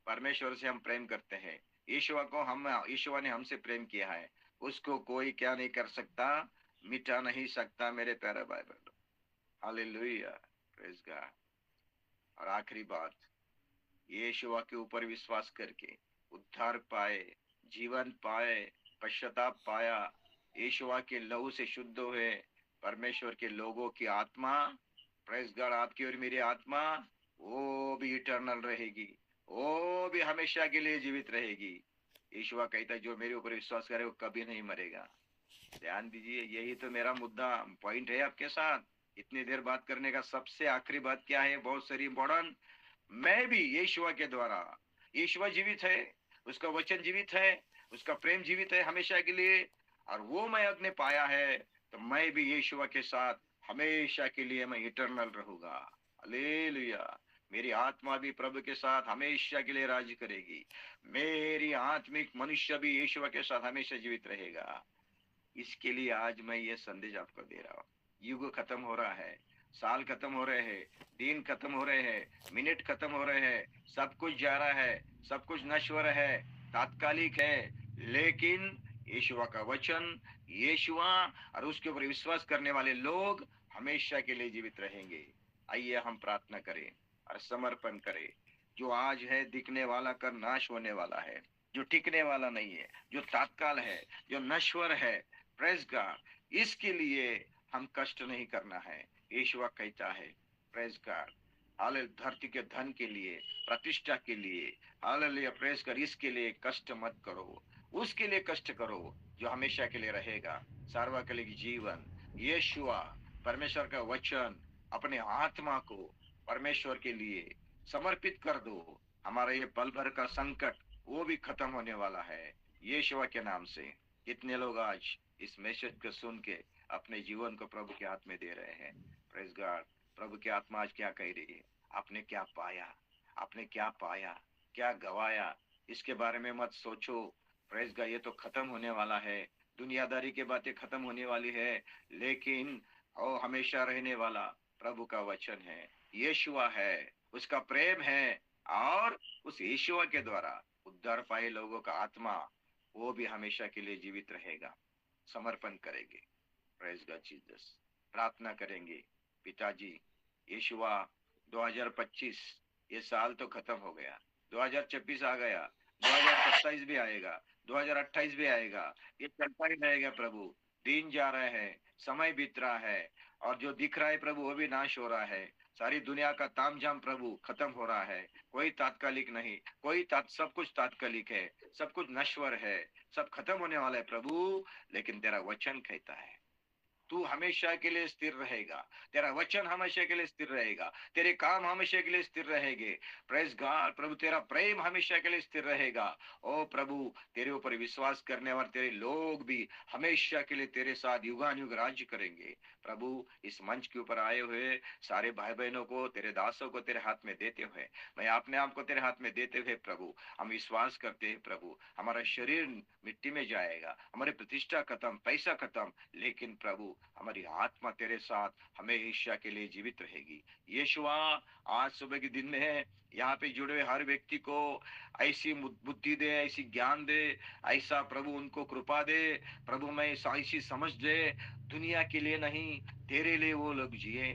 परमेश्वर से हम प्रेम करते हैं, यीशुआ ने हमसे प्रेम किया है, उसको कोई क्या नहीं कर सकता? मिटा नहीं सकता मेरे प्यारे भाई बहनों। हालेलुया। Praise God. और आखिरी बात, यीशुआ के ऊपर विश्वास करके उद्धार पाए, जीवन पाए, पश्चाताप पाया, यीशुआ के लहू से शुद्ध हुए, परमेश्वर के लोगों की आत्मा, प्रेज गॉड, आपकी और मेरी आत्मा वो भी इटर्नल रहेगी, वो भी हमेशा के लिए जीवित रहेगी। यीशुआ कहता है जो मेरे ऊपर विश्वास करे वो कभी नहीं मरेगा। ध्यान दीजिए, यही तो मेरा मुद्दा पॉइंट है आपके साथ। इतनी देर बात करने का सबसे आखिरी बात क्या है? बहुत सारी इम्पोर्टेंट। मैं भी यीशुआ के द्वारा, यीशुआ जीवित है, उसका वचन जीवित है, उसका प्रेम जीवित है हमेशा के लिए, और वो मैं अपने पाया है, तो मैं भी यीशुआ के साथ हमेशा के लिए मैं इटर्नल रहूंगा। हालेलुया। मेरी आत्मा भी प्रभु के साथ हमेशा के लिए राज करेगी। मेरी आत्मिक मनुष्य भी यीशुआ के साथ हमेशा जीवित रहेगा। इसके लिए आज मैं ये संदेश आपको दे रहा हूँ। युग खत्म हो रहा है, साल खत्म हो रहे हैं, दिन खत्म हो रहे हैं, मिनट खत्म हो रहे हैं, सब कुछ जा रहा है, सब कुछ नश्वर है, तात्कालिक है, लेकिन यीशुआ का वचन, यीशुआ और उसके ऊपर विश्वास करने वाले लोग हमेशा के लिए जीवित रहेंगे। आइए हम प्रार्थना करें और समर्पण करें। जो आज है दिखने वाला कर नाश होने वाला है, जो टिकने वाला नहीं है, जो तात्काल है, जो नश्वर है, प्रेज गॉड, इसके लिए हम कष्ट नहीं करना है। यीशुआ कहता है, प्रेज गॉड, हालेलुया, धरती के धन के लिए, प्रतिष्ठा के लिए, हालेलुया, प्रेज कर, इसके लिए कष्ट मत करो, उसके लिए कष्ट करो जो हमेशा के लिए रहेगा। सार्वकालिक जीवन, यीशुआ, परमेश्वर का वचन, अपने आत्मा को परमेश्वर के लिए समर्पित कर दो। हमारा ये पल भर का संकट वो भी खत्म होने वाला है यीशुआ के नाम से। कितने लोग आज इस मैसेज को सुन के अपने जीवन को प्रभु के हाथ में दे रहे हैं। Praise God. प्रभु की आत्मा आज क्या कह रही है? आपने क्या पाया, आपने क्या पाया, क्या गवाया, इसके बारे में मत सोचो। Praise God. ये तो खत्म होने वाला है, दुनियादारी की बातें खत्म होने वाली है, लेकिन वो हमेशा रहने वाला प्रभु का वचन है, यीशुआ है, उसका प्रेम है, और उस यीशुआ के द्वारा उद्धार पाए लोगों का आत्मा वो भी हमेशा के लिए जीवित रहेगा। समर्पण करेंगे। Praise God Jesus. प्रार्थना करेंगे। पिताजी, यीशुआ, 2025 ये साल तो खत्म हो गया, 2026 आ गया, 2027 भी आएगा, 2028 भी आएगा, ये चलता ही रहेगा प्रभु। दिन जा रहे हैं, समय बीत रहा है, और जो दिख रहा है प्रभु वो भी नाश हो रहा है। सारी दुनिया का तामझाम प्रभु खत्म हो रहा है, कोई तात्कालिक नहीं, सब कुछ तात्कालिक है, सब कुछ नश्वर है, सब खत्म होने वाला है प्रभु। लेकिन तेरा वचन कहता है तू हमेशा के लिए स्थिर रहेगा, तेरा वचन हमेशा के लिए स्थिर रहेगा, तेरे काम हमेशा के लिए स्थिर रहेंगे। प्रेज गॉड प्रभु, तेरा प्रेम हमेशा के लिए स्थिर रहेगा। ओ प्रभु, तेरे ऊपर विश्वास करने वाले तेरे लोग भी हमेशा के लिए तेरे साथ युगानुयुग राज्य करेंगे। प्रभु, इस मंच के ऊपर आए हुए सारे भाई बहनों को, तेरे दासों को तेरे हाथ में देते हुए, मैं अपने आप को तेरे हाथ में देते हुए प्रभु, हम विश्वास करते हैं प्रभु, हमारा शरीर मिट्टी में जाएगा, हमारी प्रतिष्ठा खत्म, पैसा खत्म, लेकिन प्रभु हमारी आत्मा तेरे साथ हमेशा के लिए जीवित रहेगी। यीशुआ, आज सुबह के दिन में यहाँ पे जुड़े हुए हर व्यक्ति को ऐसी बुद्धि दे, ऐसी ज्ञान दे, ऐसा प्रभु उनको कृपा दे प्रभु, मैं ऐसी समझ दे, दुनिया के लिए नहीं तेरे लिए वो लोग जिए,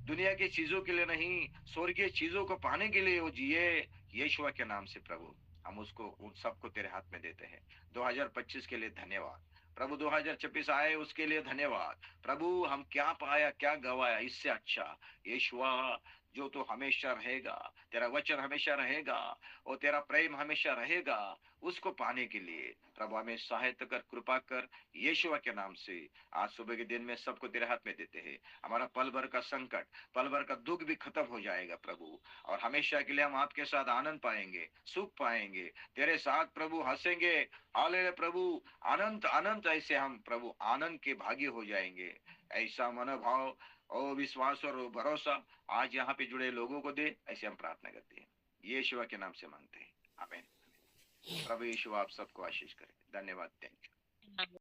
दुनिया की चीजों के लिए नहीं स्वर्गीय चीजों को पाने के लिए वो जिए। यीशुआ के नाम से प्रभु हम उसको उन सबको तेरे हाथ में देते हैं। 2025 के लिए धन्यवाद प्रभु, 2026 आए उसके लिए धन्यवाद प्रभु। हम क्या पाया क्या गवाया, इससे अच्छा यीशुआ जो तो हमेशा रहेगा, तेरा वचन हमेशा रहेगा और तेरा प्रेम हमेशा रहेगा, उसको पाने के लिए प्रभु हमें सहायता कर, कृपा कर, यीशुआ के नाम से। आज सुबह के दिन में सबको तेरे हाथ में देते हैं। हमारा पल भर का संकट, पल भर का दुख भी खत्म हो जाएगा प्रभु, और हमेशा के लिए हम आपके साथ आनंद पाएंगे, सुख पाएंगे, तेरे साथ प्रभु हंसेंगे। हालेलुया प्रभु, अनंत अनंत ऐसे हम प्रभु आनंद के भागी हो जाएंगे। ऐसा मनोभाव और विश्वास और भरोसा आज यहाँ पे जुड़े लोगों को दे, ऐसे हम प्रार्थना करते हैं, यीशुआ के नाम से मांगते हैं, आमीन। प्रभु यीशु आप सबको आशीष करे। धन्यवाद, थैंक यू।